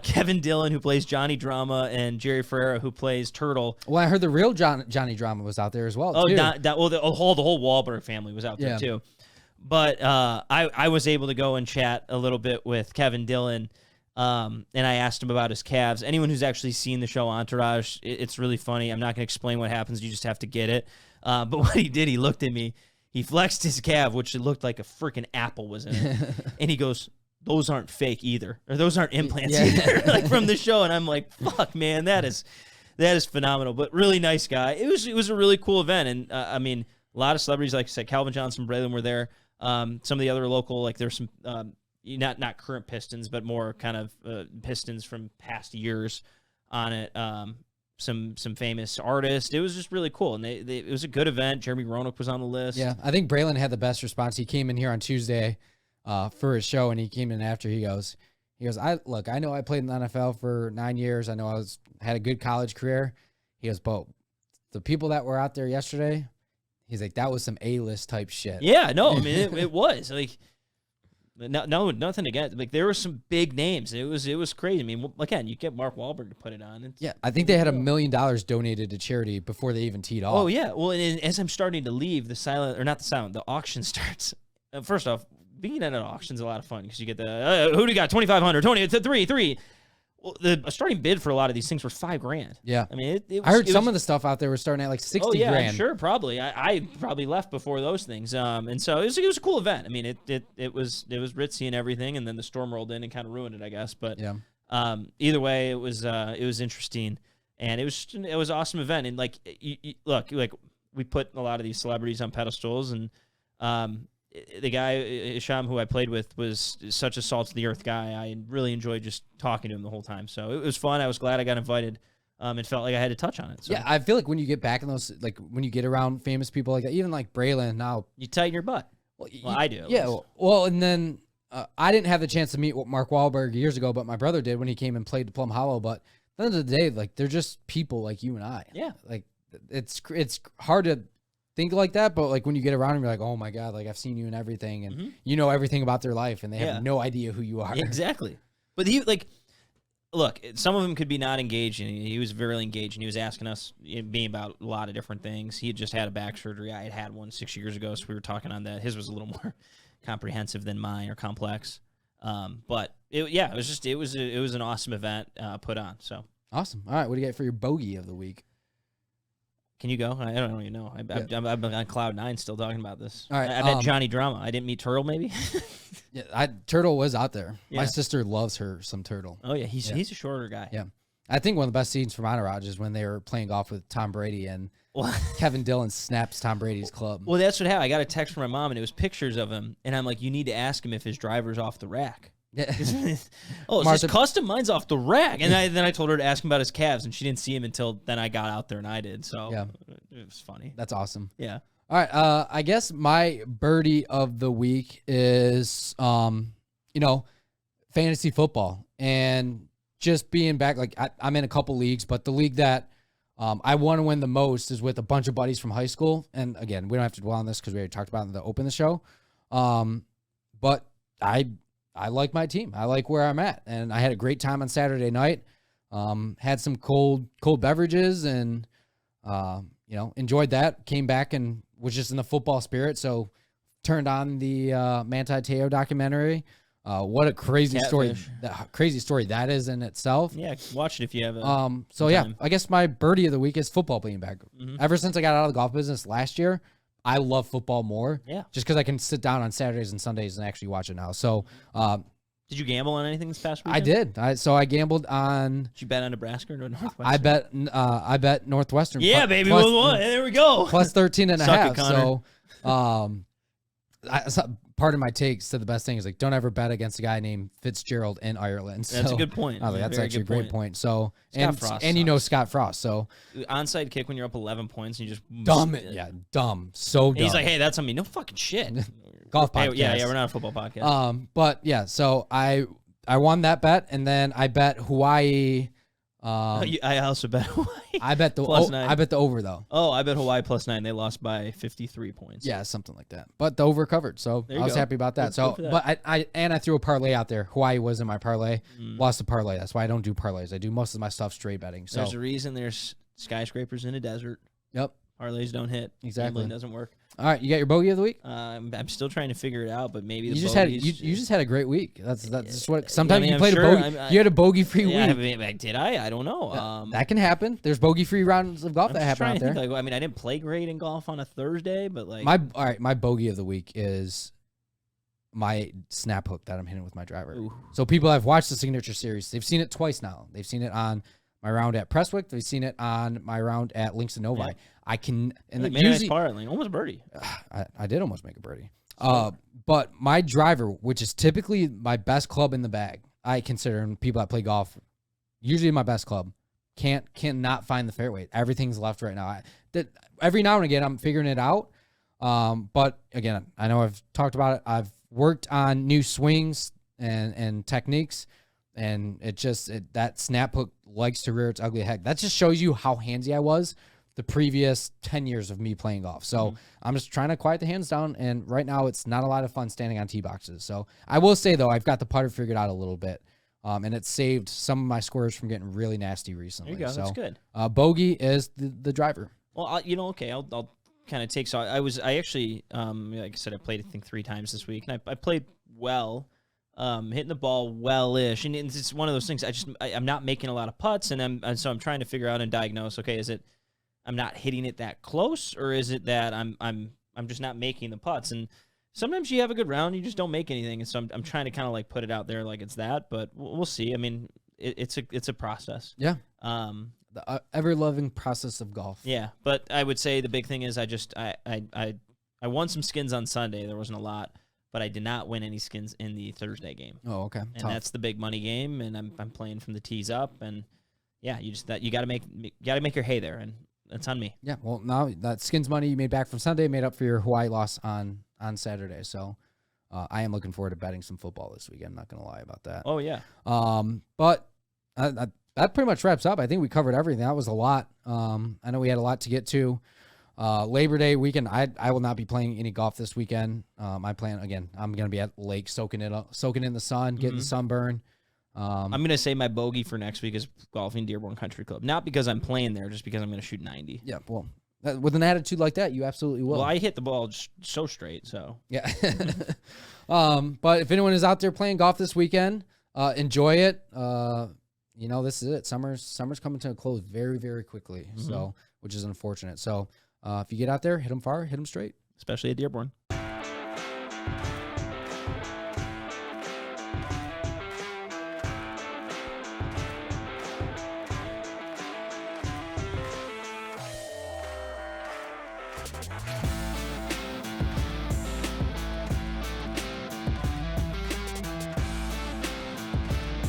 Kevin Dillon, who plays Johnny Drama, and Jerry Ferreira, who plays Turtle. Well, I heard the real Johnny Drama was out there as well. Oh, too. The whole Wahlberg family was out there too. But I was able to go and chat a little bit with Kevin Dillon, and I asked him about his calves. Anyone who's actually seen the show Entourage, it's really funny. I'm not going to explain what happens. You just have to get it. But what he did, he looked at me. He flexed his calf, which looked like a freaking apple was in it. And he goes, those aren't fake either. Or those aren't implants either, like from the show. And I'm like, fuck, man, that is phenomenal. But really nice guy. It was a really cool event. And, I mean, a lot of celebrities, like I said, Calvin Johnson, Braylon were there. Some of the other local, like there's some, not current Pistons, but more kind of Pistons from past years on it. Some famous artists. It was just really cool, and it was a good event. Jeremy Roenick was on the list. Yeah, I think Braylon had the best response. He came in here on Tuesday for his show, and he came in after. He goes, I know I played in the NFL for 9 years. I know I had a good college career. He goes, but the people that were out there yesterday, he's like, that was some A-list type shit. Yeah, no, I mean it was like. No, nothing against. Like there were some big names. It was crazy. I mean, again, you get Mark Wahlberg to put it on. Yeah, I think they had $1 million donated to charity before they even teed off. Oh yeah. Well, and as I'm starting to leave, the auction starts. First off, being at an auction is a lot of fun because you get the who do you got 2,500, 20, it's a 3. Well, the starting bid for a lot of these things were $5,000. Yeah, I mean, I heard some of the stuff out there was starting at like 60 oh, yeah, grand. I'm sure, probably. I probably left before those things. And so it was a cool event. I mean, it was ritzy and everything, and then the storm rolled in and kind of ruined it, I guess. But yeah, either way, it was interesting, and it was an awesome event. And like, look, like we put a lot of these celebrities on pedestals, and the guy Isham who I played with was such a salt of the earth guy. I really enjoyed just talking to him the whole time. So it was fun. I was glad I got invited. And felt like I had to touch on it. So. Yeah, I feel like when you get back in those, like when you get around famous people like that, even like Braylon now, you tighten your butt. Well, I do. Yeah. Well, and then I didn't have the chance to meet Mark Wahlberg years ago, but my brother did when he came and played Plum Hollow. But at the end of the day, like they're just people like you and I. Yeah. Like it's hard to think like that, but like when you get around them, you're like, oh my God, like I've seen you in everything, and you know everything about their life, and they have no idea who you are. Exactly. But look, some of them could be not engaged, and he was very engaged, and he was asking us me about a lot of different things. He had just had a back surgery. I had one 6 years ago, so we were talking on that. His was a little more comprehensive than mine or complex. But it was an awesome event put on. So awesome. All right, what do you get for your bogey of the week? Can you go? I don't even know. I've been on cloud 9 still talking about this. All right, I bet Johnny Drama. I didn't meet Turtle, maybe. Yeah, Turtle was out there. Yeah. My sister loves her some Turtle. Oh yeah, he's a shorter guy. Yeah, I think one of the best scenes from Entourage is when they were playing golf with Tom Brady and Kevin Dillon snaps Tom Brady's club. Well, that's what happened. I got a text from my mom, and it was pictures of him, and I'm like, you need to ask him if his driver's off the rack. Yeah. Oh, is this custom? Mine's off the rack. And then I told her to ask him about his calves, and she didn't see him until then I got out there and I did. So yeah, it was funny. That's awesome. Yeah. All right. I guess my birdie of the week is, fantasy football and just being back. Like I'm in a couple leagues, but the league that I want to win the most is with a bunch of buddies from high school. And again, we don't have to dwell on this because we already talked about it in the open the show. But I like my team. I like where I'm at, and I had a great time on Saturday night. Had some cold beverages and enjoyed that. Came back and was just in the football spirit. So turned on the Manti Te'o documentary. What a crazy story! Crazy story that is in itself. Yeah, watch it if you have. I guess my birdie of the week is football being back. Mm-hmm. Ever since I got out of the golf business last year, I love football more. Yeah, just because I can sit down on Saturdays and Sundays and actually watch it now. So, did you gamble on anything this past weekend? I did. I gambled on. Did you bet on Nebraska or Northwestern? I bet Northwestern. Yeah, baby, there we go. Plus 13.5. Suck it, Connor. So, part of my takes to the best thing is like, don't ever bet against a guy named Fitzgerald in Ireland. That's a good point. That's actually a great point. So, Scott Frost and you know Scott Frost. So, onside kick when you're up 11 points and you just dumb. Yeah, dumb. So dumb. And he's like, hey, that's on me. No fucking shit. Golf podcast. Yeah, we're not a football podcast. But yeah, so I won that bet, and then I bet Hawaii. I also bet Hawaii. I bet the +9. I bet the over though. Oh, I bet Hawaii +9. They lost by 53 points. Yeah, something like that. But the over covered, so I was happy about that. Good for that. But I threw a parlay out there. Hawaii was in my parlay. Lost the parlay. That's why I don't do parlays. I do most of my stuff straight betting. So there's a reason there's skyscrapers in a desert. Yep. Parlays don't hit. Exactly. Gambling doesn't work. All right, you got your bogey of the week? I'm still trying to figure it out, but maybe you just had a great week. That's just what. Sometimes you played sure, a bogey. You had a bogey-free week. Did I? I don't know. That can happen. There's bogey-free rounds of golf that happen out there. I didn't play great in golf on a Thursday, but like my bogey of the week is my snap hook that I'm hitting with my driver. Ooh. So people have watched the Signature Series. They've seen it twice now. They've seen it on my round at Prestwick. They've seen it on my round at Links and Novi. Yeah. I can and made usually, a nice par at Lane. Almost birdie. I did almost make a birdie. But my driver, which is typically my best club in the bag, I consider, and people that play golf, usually my best club, cannot find the fairway. Everything's left right now. Every now and again, I'm figuring it out. But again, I know I've talked about it. I've worked on new swings and techniques, and that snap hook likes to rear its ugly head. That just shows you how handsy I was the previous 10 years of me playing golf. So I'm just trying to quiet the hands down, and right now it's not a lot of fun standing on tee boxes. So I will say, though, I've got the putter figured out a little bit, and it saved some of my scores from getting really nasty recently. There you go. So, that's good. Bogey is the driver. Well, I'll kind of take. So I actually, like I said, I played I think 3 times this week, and I played well. Hitting the ball well-ish, and it's one of those things. I'm not making a lot of putts, and so I'm trying to figure out and diagnose. Okay, is it I'm not hitting it that close, or is it that I'm just not making the putts? And sometimes you have a good round, you just don't make anything, and so I'm trying to kind of like put it out there like it's that, but we'll see. I mean, it's a process. Yeah. The ever-loving process of golf. Yeah, but I would say the big thing is I won some skins on Sunday. There wasn't a lot. But I did not win any skins in the Thursday game. Oh, okay. And that's the big money game, and I'm playing from the tees up, and yeah, you got to make your hay there, and that's on me. Yeah, well, now that skins money you made back from Sunday made up for your Hawaii loss on Saturday. So I am looking forward to betting some football this weekend. I'm not going to lie about that. Oh yeah. But that pretty much wraps up. I think we covered everything. That was a lot. I know we had a lot to get to. Labor Day weekend, I will not be playing any golf this weekend. My plan, again, I'm going to be at the lake soaking in the sun, getting the sunburn. I'm going to say my bogey for next week is golfing Dearborn Country Club. Not because I'm playing there, just because I'm going to shoot 90. Yeah, well, with an attitude like that, you absolutely will. Well, I hit the ball just so straight, so. Yeah. But if anyone is out there playing golf this weekend, enjoy it. This is it. Summer's coming to a close very, very quickly, so which is unfortunate. So, if you get out there, hit them far, hit them straight. Especially at Dearborn.